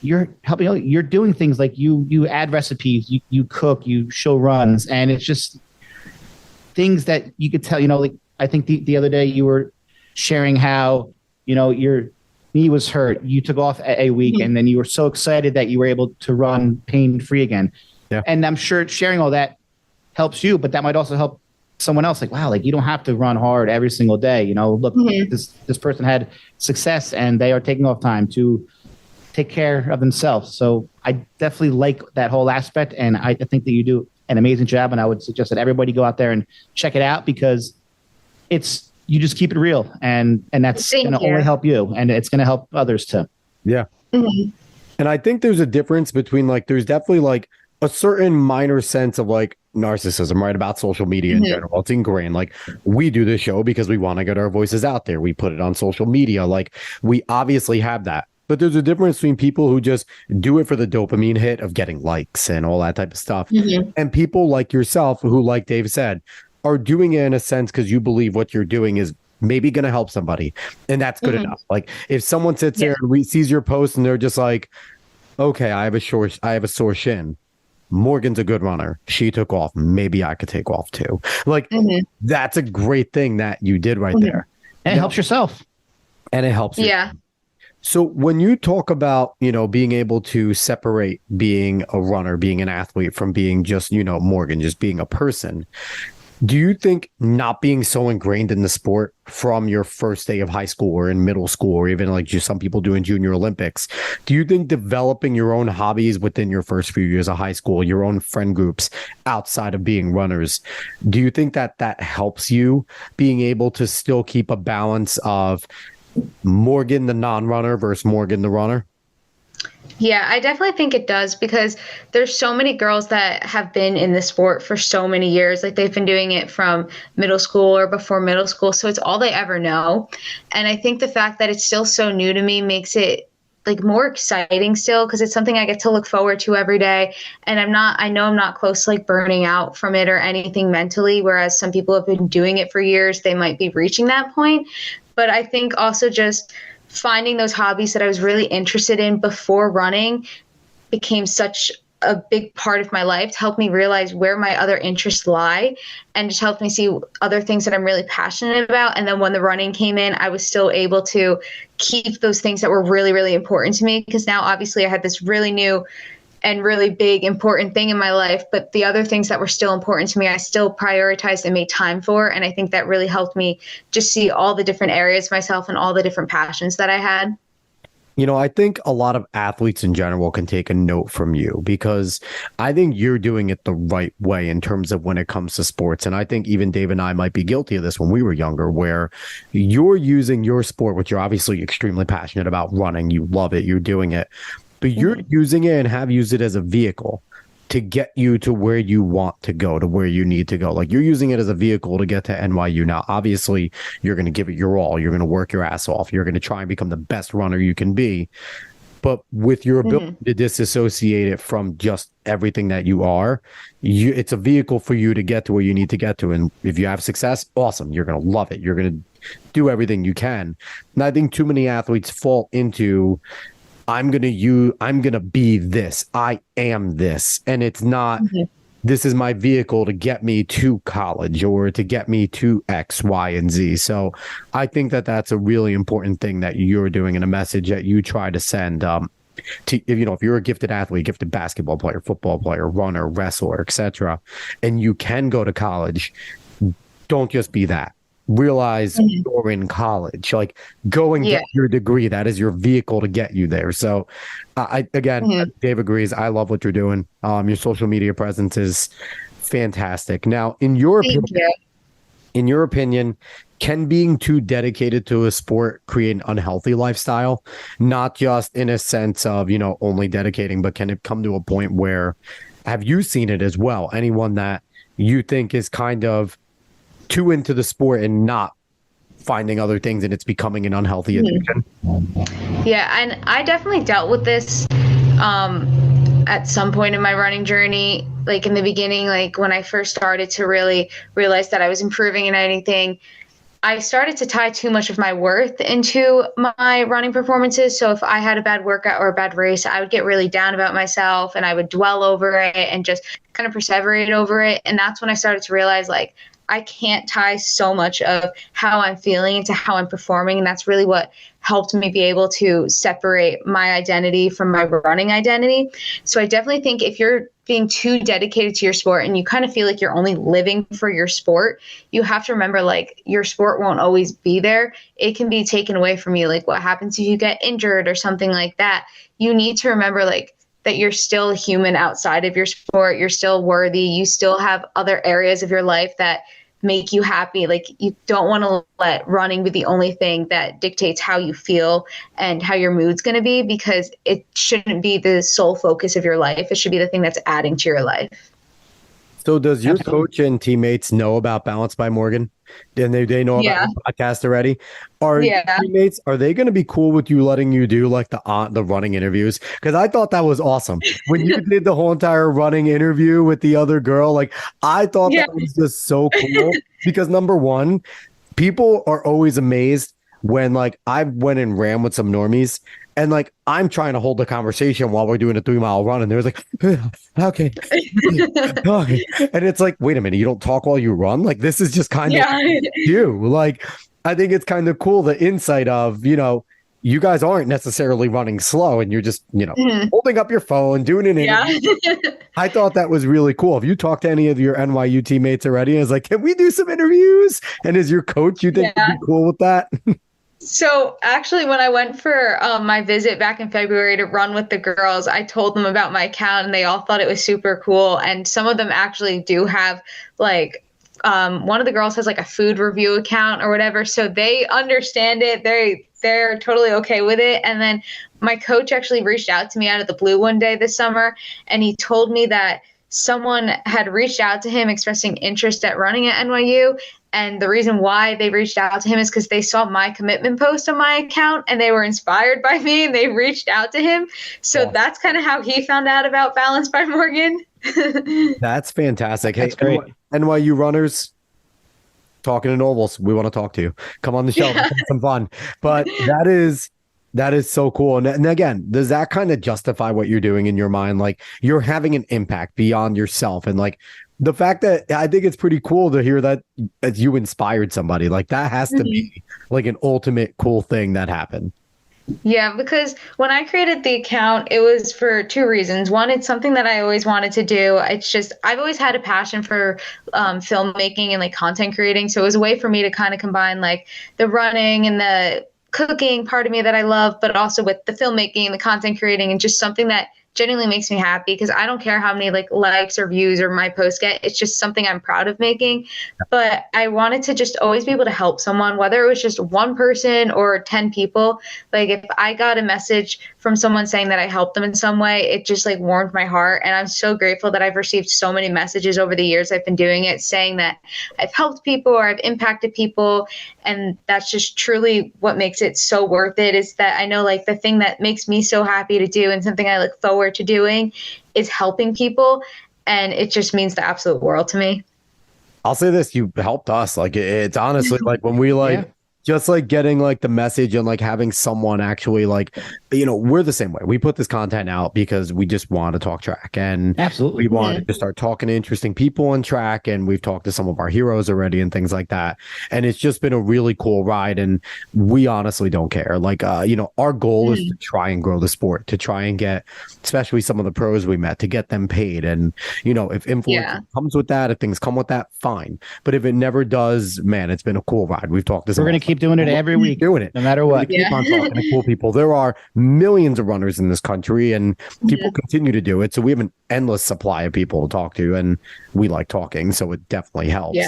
you're helping, you're doing things like you add recipes, you cook, you show runs, and it's just things that you could tell, like I think the other day you were sharing how, your knee was hurt. You took off a week and then you were so excited that you were able to run pain-free again. Yeah. And I'm sure sharing all that helps you, but that might also help someone else. Like, wow, like you don't have to run hard every single day. Look, this person had success and they are taking off time to take care of themselves. So I definitely like that whole aspect. And I think that you do an amazing job. And I would suggest that everybody go out there and check it out, because you just keep it real, and that's going to only help you, and it's going to help others too. Yeah. Mm-hmm. And I think there's a difference between like, there's definitely like a certain minor sense of like narcissism, right? About social media in general. It's ingrained. Like, we do this show because we want to get our voices out there. We put it on social media. Like, we obviously have that. But there's a difference between people who just do it for the dopamine hit of getting likes and all that type of stuff. And people like yourself who, like Dave said, are doing it in a sense because you believe what you're doing is maybe going to help somebody. And that's good enough. Like, if someone sits there and sees your post and they're just like, okay, I have a sore shin. Morgan's a good runner. She took off. Maybe I could take off too. Like, that's a great thing that you did right there. And it helps yourself. And it helps you. Yeah. So when you talk about, being able to separate being a runner, being an athlete from being just, Morgan, just being a person, do you think not being so ingrained in the sport from your first day of high school or in middle school, or even like just some people do in Junior Olympics, do you think developing your own hobbies within your first few years of high school, your own friend groups outside of being runners, do you think that helps you being able to still keep a balance of Morgan, the non-runner, versus Morgan, the runner? Yeah, I definitely think it does, because there's so many girls that have been in the sport for so many years. Like, they've been doing it from middle school or before middle school. So it's all they ever know. And I think the fact that it's still so new to me makes it like more exciting still, because it's something I get to look forward to every day. And I know I'm not close to like burning out from it or anything mentally, whereas some people have been doing it for years. They might be reaching that point. But I think also just finding those hobbies that I was really interested in before running became such a big part of my life to help me realize where my other interests lie, and just helped me see other things that I'm really passionate about. And then when the running came in, I was still able to keep those things that were really, really important to me, because now obviously I had this really new and really big, important thing in my life, but the other things that were still important to me, I still prioritized and made time for. And I think that really helped me just see all the different areas of myself and all the different passions that I had. I think a lot of athletes in general can take a note from you, because I think you're doing it the right way in terms of when it comes to sports. And I think even Dave and I might be guilty of this when we were younger, where you're using your sport, which you're obviously extremely passionate about, running, you love it, you're doing it, but you're using it and have used it as a vehicle to get you to where you want to go, to where you need to go. Like, you're using it as a vehicle to get to NYU. Now, obviously, you're going to give it your all. You're going to work your ass off. You're going to try and become the best runner you can be. But with your ability to disassociate it from just everything that you are, it's a vehicle for you to get to where you need to get to. And if you have success, awesome. You're going to love it. You're going to do everything you can. And I think too many athletes fall into, I'm going to be this. I am this. And it's not, this is my vehicle to get me to college or to get me to X, Y, and Z. So I think that that's a really important thing that you're doing, and a message that you try to send to, if you're a gifted athlete, gifted basketball player, football player, runner, wrestler, etc., and you can go to college, don't just be that. Realize you're in college, like, go and get your degree. That is your vehicle to get you there. So Dave agrees. I love what you're doing. Your social media presence is fantastic. Now, in your opinion, can being too dedicated to a sport create an unhealthy lifestyle? Not just in a sense of, only dedicating, but can it come to a point where, have you seen it as well? Anyone that you think is kind of too into the sport and not finding other things, and it's becoming an unhealthy addiction? Yeah, and I definitely dealt with this at some point in my running journey. Like, in the beginning, like when I first started to really realize that I was improving in anything, I started to tie too much of my worth into my running performances. So if I had a bad workout or a bad race, I would get really down about myself, and I would dwell over it and just kind of perseverate over it. And that's when I started to realize, like, I can't tie so much of how I'm feeling into how I'm performing. And that's really what helped me be able to separate my identity from my running identity. So I definitely think if you're being too dedicated to your sport and you kind of feel like you're only living for your sport, you have to remember, like, your sport won't always be there. It can be taken away from you. Like, what happens if you get injured or something like that? You need to remember, like, that you're still human outside of your sport. You're still worthy. You still have other areas of your life that make you happy. Like, you don't want to let running be the only thing that dictates how you feel and how your mood's going to be, because it shouldn't be the sole focus of your life. It should be the thing that's adding to your life. So does your coach and teammates know about Balance by Morgan? And they know about the podcast already? Are your teammates, are they going to be cool with you letting you do like the running interviews? Because I thought that was awesome. When you did the whole entire running interview with the other girl, like, I thought that was just so cool. Because number one, people are always amazed when, like, I went and ran with some normies, and like, I'm trying to hold the conversation while we're doing a 3-mile run, and there's like, okay. And it's like, wait a minute, you don't talk while you run? Like, this is just kind of you. Like, I think it's kind of cool, the insight of, you know, you guys aren't necessarily running slow, and you're just, you know, holding up your phone, doing an interview. I thought that was really cool. Have you talked to any of your NYU teammates already? And it's like, can we do some interviews? And as your coach, you think you'd be cool with that? So actually, when I went for my visit back in February to run with the girls, I told them about my account, and they all thought it was super cool. And some of them actually do have, like, one of the girls has like a food review account or whatever. So they understand it. They're totally okay with it. And then my coach actually reached out to me out of the blue one day this summer, and he told me that someone had reached out to him expressing interest at running at NYU. And the reason why they reached out to him is because they saw my commitment post on my account, and they were inspired by me, and they reached out to him. So that's kind of how he found out about Balance by Morgan. That's fantastic. That's great. NYU runners, talking to Nobles, we want to talk to you. Come on the show. Have some fun. But that is so cool. And again, does that kind of justify what you're doing in your mind? Like, you're having an impact beyond yourself. And like, the fact that I think it's pretty cool to hear that you inspired somebody, like, that has to be like an ultimate cool thing that happened. Yeah, because when I created the account, it was for two reasons. One, it's something that I always wanted to do. It's just, I've always had a passion for filmmaking and like content creating. So it was a way for me to kind of combine like the running and the cooking part of me that I love, but also with the filmmaking and the content creating, and just something that genuinely makes me happy, because I don't care how many like likes or views or my posts get. It's just something I'm proud of making. But I wanted to just always be able to help someone, whether it was just one person or 10 people. Like, if I got a message from someone saying that I helped them in some way, it just like warmed my heart. And I'm so grateful that I've received so many messages over the years I've been doing it, saying that I've helped people or I've impacted people. And that's just truly what makes it so worth it, is that I know like the thing that makes me so happy to do and something I look forward to doing is helping people. And it just means the absolute world to me. I'll say this, you helped us. Like, it's honestly like when we like just like getting like the message and like having someone actually like, you know, we're the same way. We put this content out because we just want to talk track, and absolutely we wanted to start talking to interesting people on track, and we've talked to some of our heroes already and things like that. And it's just been a really cool ride, and we honestly don't care. Like, you know, our goal is to try and grow the sport, to try and get, especially some of the pros we met, to get them paid. And, you know, if influence comes with that, if things come with that, fine. But if it never does, man, it's been a cool ride. We've talked to some. We're going to keep doing it every week, no matter what. Keep on talking to cool people. There are millions of runners in this country, and people continue to do it. So we have an endless supply of people to talk to, and we like talking, so it definitely helps.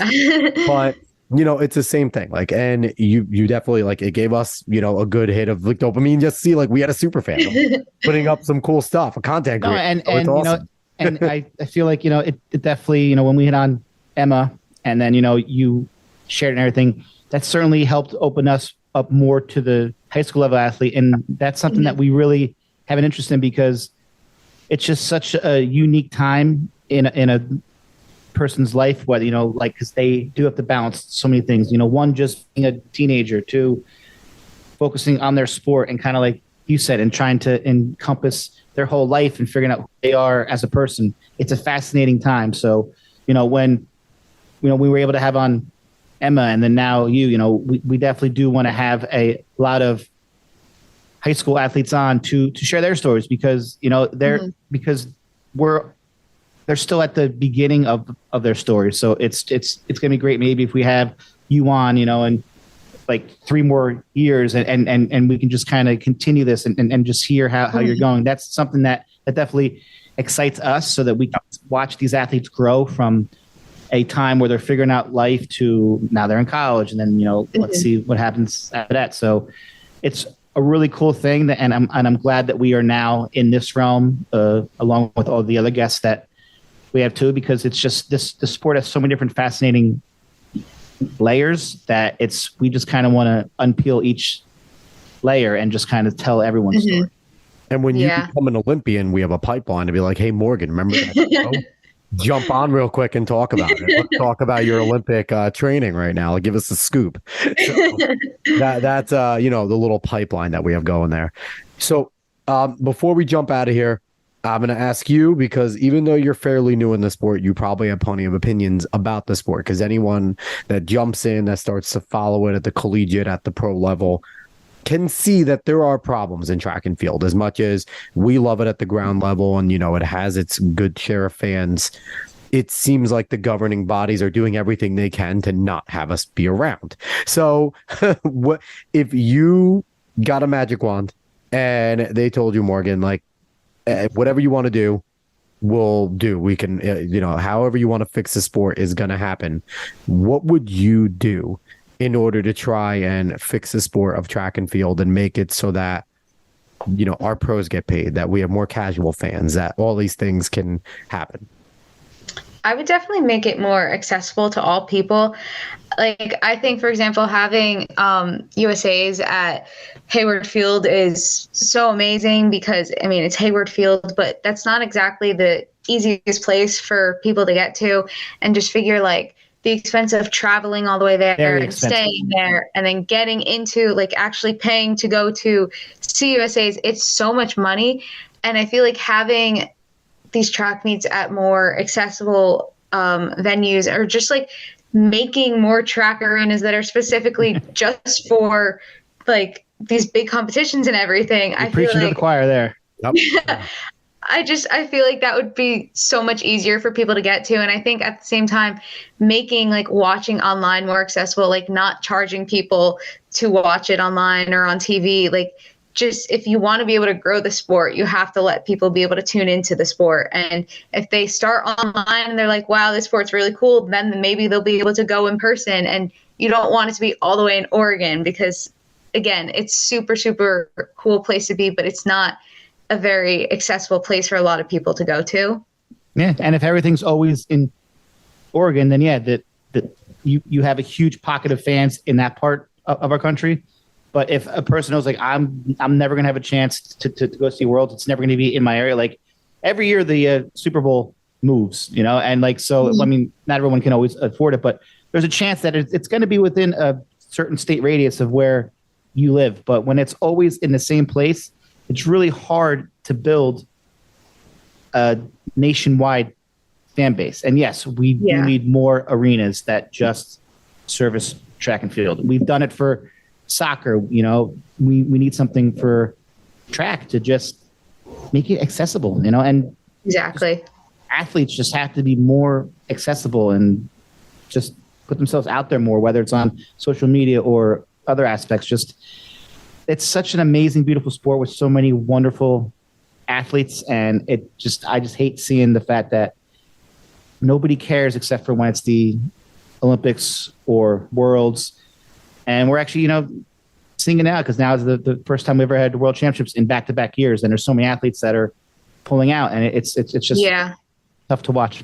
But you know, it's the same thing. Like, and you definitely, like, it gave us, you know, a good hit of like dopamine. Just see, like, we had a super fan putting up some cool stuff, a content creator. And awesome. You know, and I feel like, you know, it definitely, you know, when we hit on Emma, and then, you know, you shared and everything, that certainly helped open us up more to the high school level athlete. And that's something that we really have an interest in, because it's just such a unique time in a person's life, whether, you know, like, because they do have to balance so many things, you know, one, just being a teenager, two, focusing on their sport, and kind of like you said, and trying to encompass their whole life and figuring out who they are as a person. It's a fascinating time. So, you know, when, you know, we were able to have on Emma, and then now you know, we definitely do want to have a lot of high school athletes on to share their stories, because, you know, because they're still at the beginning of their stories. So it's going to be great maybe if we have you on, you know, and like 3 more years, and we can just kind of continue this and just hear how you're going. That's something that definitely excites us, so that we can watch these athletes grow from a time where they're figuring out life to now they're in college, and then let's see what happens after that. So it's a really cool thing, and I'm glad that we are now in this realm, along with all the other guests that we have too, because it's just the sport has so many different fascinating layers that we just kind of want to unpeel each layer and just kind of tell everyone's story. And when you become an Olympian, we have a pipeline to be like, hey, Morgan, remember that? Jump on real quick and talk about it. Let's talk about your Olympic training right now. Like, give us a scoop. So that's the little pipeline that we have going there. So before we jump out of here, I'm going to ask you, because even though you're fairly new in the sport, you probably have plenty of opinions about the sport, because anyone that jumps in, that starts to follow it at the collegiate, at the pro level, can see that there are problems in track and field. As much as we love it at the ground level and, it has its good share of fans, it seems like the governing bodies are doing everything they can to not have us be around. So what if you got a magic wand and they told you, Morgan, like, whatever you want to do, we'll do. We can, however you want to fix the sport is going to happen. What would you do in order to try and fix the sport of track and field and make it so that, our pros get paid, that we have more casual fans, that all these things can happen? I would definitely make it more accessible to all people. Like, I think, for example, having USAs at Hayward Field is so amazing, because, it's Hayward Field, but that's not exactly the easiest place for people to get to. And just figure, like, the expense of traveling all the way there and staying there and then getting into, like, actually paying to go to see USAs, it's so much money. And I feel like having these track meets at more accessible venues, or just like making more track arenas that are specifically just for like these big competitions and everything. You're preaching to the choir there. Yep. Yeah, I feel like that would be so much easier for people to get to. And I think at the same time, making like watching online more accessible, like not charging people to watch it online or on TV. Like, just if you want to be able to grow the sport, you have to let people be able to tune into the sport. And if they start online and they're like, wow, this sport's really cool, then maybe they'll be able to go in person. And you don't want it to be all the way in Oregon, because again, it's super, super cool place to be, but it's not a very accessible place for a lot of people to go to. Yeah. And if everything's always in Oregon, then that you have a huge pocket of fans in that part of our country. But if a person knows, like, I'm never going to have a chance to go see Worlds, it's never going to be in my area. Like, every year the Super Bowl moves, and like, so, not everyone can always afford it, but there's a chance that it's going to be within a certain state radius of where you live. But when it's always in the same place, it's really hard to build a nationwide fan base. And yes, we do need more arenas that just service track and field. We've done it for soccer. We need something for track to just make it accessible, and exactly. Athletes just have to be more accessible and just put themselves out there more, whether it's on social media or other aspects. Just, it's such an amazing, beautiful sport with so many wonderful athletes. And I just hate seeing the fact that nobody cares except for when it's the Olympics or Worlds. And we're actually, seeing it now, because now is the first time we ever had world championships in back-to-back years. And there's so many athletes that are pulling out, and it's just tough to watch.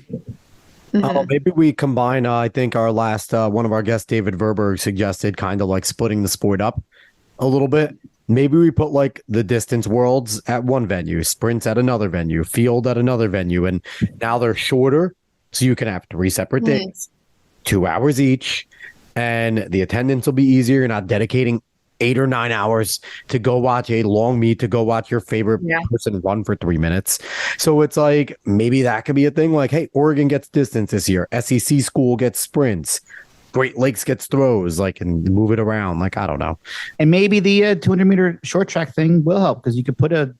Maybe we combine, I think our last, one of our guests, David Verberg, suggested kind of like splitting the sport up a little bit. Maybe we put like the distance worlds at one venue, sprints at another venue, field at another venue. And now they're shorter, so you can have 3 separate days, 2 hours each. And the attendance will be easier. You're not dedicating 8 or 9 hours to go watch a long meet, to go watch your favorite person run for 3 minutes. So it's like, maybe that could be a thing. Like, hey, Oregon gets distance this year. SEC school gets sprints. Great Lakes gets throws, like, and move it around. Like, I don't know. And maybe the 200-meter short track thing will help, because you could put a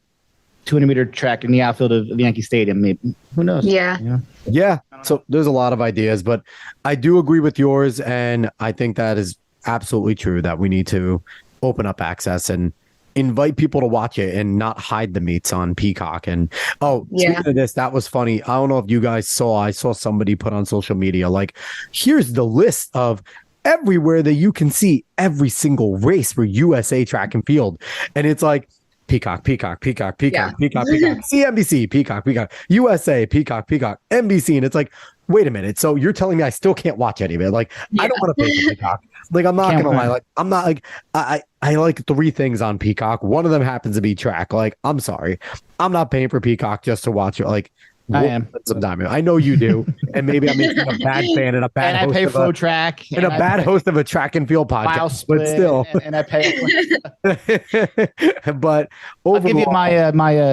200-meter track in the outfield of Yankee Stadium. Maybe. Who knows? Yeah. So there's a lot of ideas, but I do agree with yours. And I think that is absolutely true that we need to open up access and invite people to watch it and not hide the meets on Peacock. And speaking of this, that was funny. I don't know if you guys saw, I saw somebody put on social media, like, here's the list of everywhere that you can see every single race for USA track and field. And it's like, Peacock, CNBC, Peacock, USA, Peacock, NBC. And it's like, wait a minute. So you're telling me I still can't watch any of it? Like, I don't want to pay for Peacock. Like, I'm not going to lie. Like, I'm not like, I like 3 things on Peacock. One of them happens to be track. Like, I'm sorry. I'm not paying for Peacock just to watch it. Like, I am. Sometime. I know you do, and maybe I'm making a bad fan and a bad and host I pay of Flow Track and a bad host of a track and field podcast. But still, and I pay. But overall, I'll give you my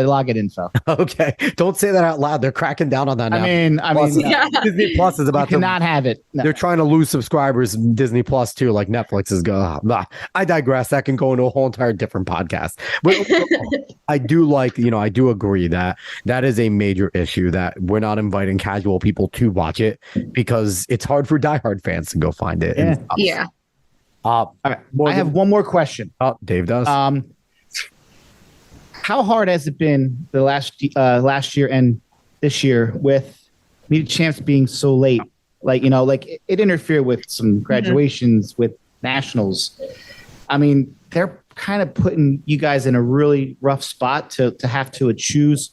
login info. Okay, don't say that out loud. They're cracking down on that now. I mean, Disney Plus is about to not have it. No. They're trying to lose subscribers. Disney Plus too, like Netflix is going. I digress. That can go into a whole entire different podcast. But I do like, I do agree that that is a major issue, that we're not inviting casual people to watch it because it's hard for diehard fans to go find it. Yeah. All right. I have one more question. Oh, Dave does. How hard has it been the last year and this year with Meet the Champs being so late? Like, it interfered with some graduations, with nationals. I mean, they're kind of putting you guys in a really rough spot to have to choose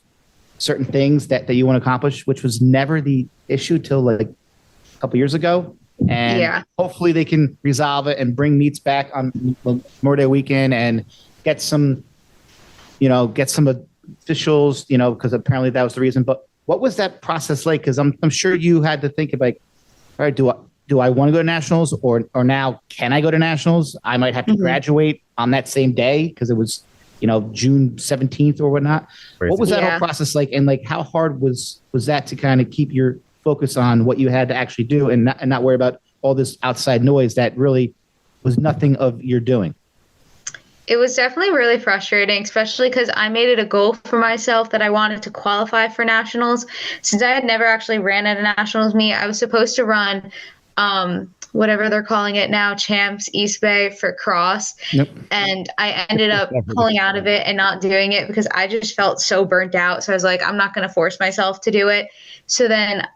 certain things that you want to accomplish, which was never the issue till like a couple years ago. And hopefully they can resolve it and bring meets back on Memorial Day weekend and get some officials, because apparently that was the reason. But what was that process like? Because I'm sure you had to think about, all right, do I want to go to nationals, or now can I go to nationals? I might have to graduate on that same day because it was, June 17th or whatnot. Crazy. What was that whole process like? And like, how hard was that to kind of keep your focus on what you had to actually do and not worry about all this outside noise that really was nothing of your doing? It was definitely really frustrating, especially because I made it a goal for myself that I wanted to qualify for nationals. Since I had never actually ran at a nationals meet, I was supposed to run whatever they're calling it now, Champs East Bay for cross. Yep. And I ended up pulling out of it and not doing it because I just felt so burnt out. So I was like, I'm not going to force myself to do it. So then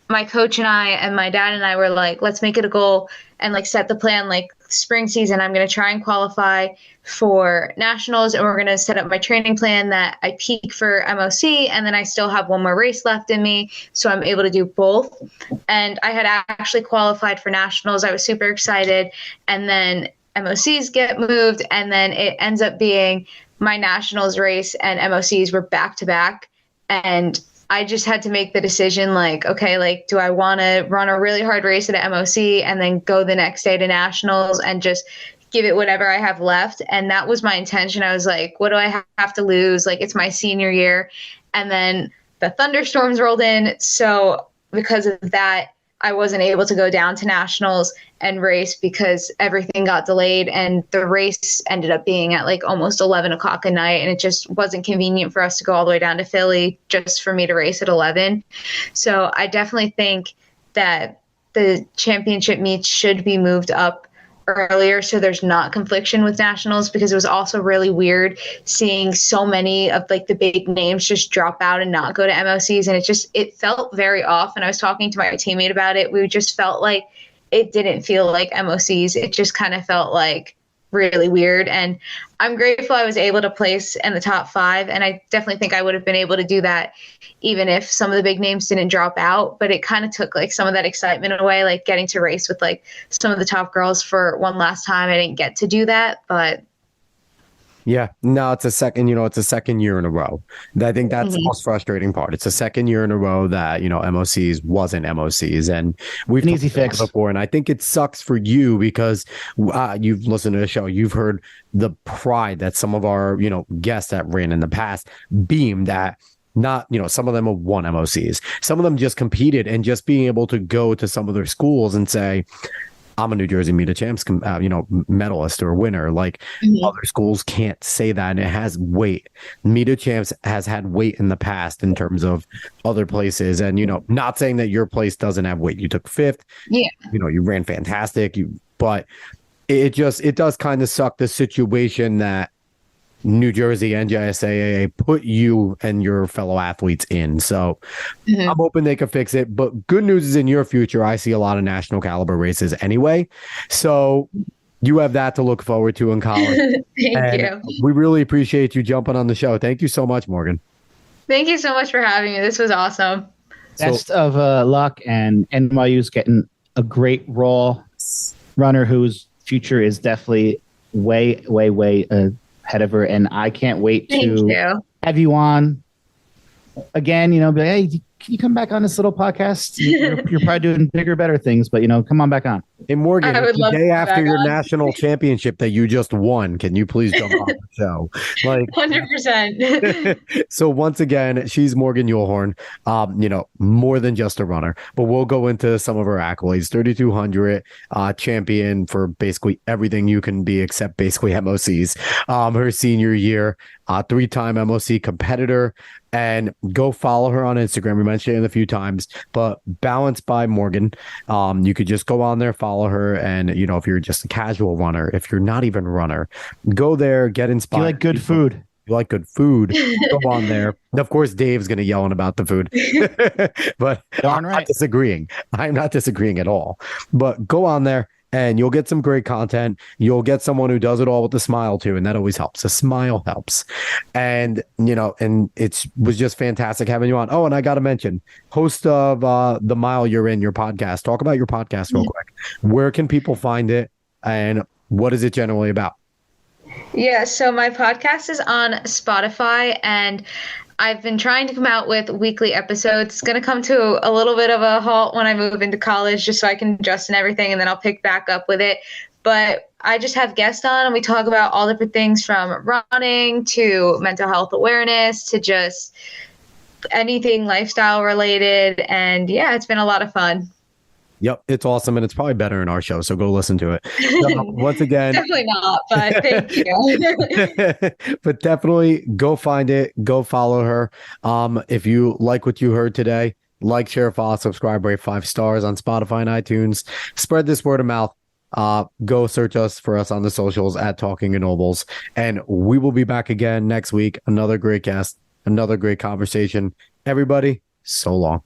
my coach and I and my dad and I were like, let's make it a goal and like set the plan, like spring season, I'm going to try and qualify for nationals, and we're going to set up my training plan that I peak for MOC, and then I still have one more race left in me, so I'm able to do both. And I had actually qualified for nationals. I was super excited, and then MOCs get moved, and then it ends up being my nationals race and MOCs were back to back, and I just had to make the decision, like, okay, like, do I want to run a really hard race at MOC and then go the next day to nationals and just give it whatever I have left? And that was my intention. I was like, what do I have to lose? Like, it's my senior year. And then the thunderstorms rolled in. So because of that, I wasn't able to go down to nationals and race because everything got delayed, and the race ended up being at like almost 11 o'clock at night, and it just wasn't convenient for us to go all the way down to Philly just for me to race at 11. So I definitely think that the championship meets should be moved up earlier so there's not confliction with nationals, because it was also really weird seeing so many of like the big names just drop out and not go to MOCs, and it felt very off. And I was talking to my teammate about it. We just felt like it didn't feel like MOCs. It just kind of felt like really weird. And I'm grateful I was able to place in the top 5, and I definitely think I would have been able to do that even if some of the big names didn't drop out. But it kind of took like some of that excitement away, like getting to race with like some of the top girls for one last time. I didn't get to do that, but yeah, no, it's a second year in a row. I think that's the most frustrating part. It's a second year in a row that, MOCs wasn't MOCs, and we've an easy fix before. And I think it sucks for you because you've listened to the show. You've heard the pride that some of our, guests that ran in the past beamed at. Not, some of them have won MOCs. Some of them just competed, and just being able to go to some of their schools and say, I'm a New Jersey Meet the Champs, medalist or winner. Like other schools can't say that, and it has weight. Meet the Champs has had weight in the past in terms of other places, and not saying that your place doesn't have weight. You took 5th. Yeah, you ran fantastic. But it does kind of suck the situation that New Jersey NJSAA put you and your fellow athletes in. So I'm hoping they can fix it. But good news is in your future, I see a lot of national caliber races anyway. So you have that to look forward to in college. Thank you. We really appreciate you jumping on the show. Thank you so much, Morgan. Thank you so much for having me. This was awesome. Best of luck, and NYU's getting a great raw runner whose future is definitely way ahead of her, and I can't wait to have you on again. Be like, hey, can you come back on this little podcast? You're probably doing bigger, better things, but come on back on. Hey, Morgan, the day after your national championship that you just won, can you please jump on the show? 100%. So once again, she's Morgan Uhlhorn, more than just a runner, but we'll go into some of her accolades. 3,200 champion for basically everything you can be except basically MOCs. Her senior year, 3-time MOC competitor, and go follow her on Instagram. We mentioned it a few times, but Balanced by Morgan. You could just go on there, follow her, and if you're just a casual runner, if you're not even a runner, go there, get inspired. You like good food. You like good food, go on there. Of course, Dave's going to yell about the food, but I'm not disagreeing. I'm not disagreeing at all. But go on there and you'll get some great content. You'll get someone who does it all with a smile too, and that always helps. A smile helps. And, and it was just fantastic having you on. Oh, and I got to mention, host of The Mile You're In, your podcast. Talk about your podcast real quick. Where can people find it, and what is it generally about? Yeah, so my podcast is on Spotify, and I've been trying to come out with weekly episodes. It's going to come to a little bit of a halt when I move into college, just so I can adjust and everything, and then I'll pick back up with it. But I just have guests on, and we talk about all different things from running to mental health awareness to just anything lifestyle related. And yeah, it's been a lot of fun. Yep, it's awesome, and it's probably better in our show, so go listen to it. So, once again, definitely not, but thank you. But definitely go find it, go follow her. If you like what you heard today, like, share, follow, subscribe, rate 5 stars on Spotify and iTunes. Spread this word of mouth. Go search us on the socials at Talking Nobles, and we will be back again next week. Another great guest, another great conversation. Everybody, so long.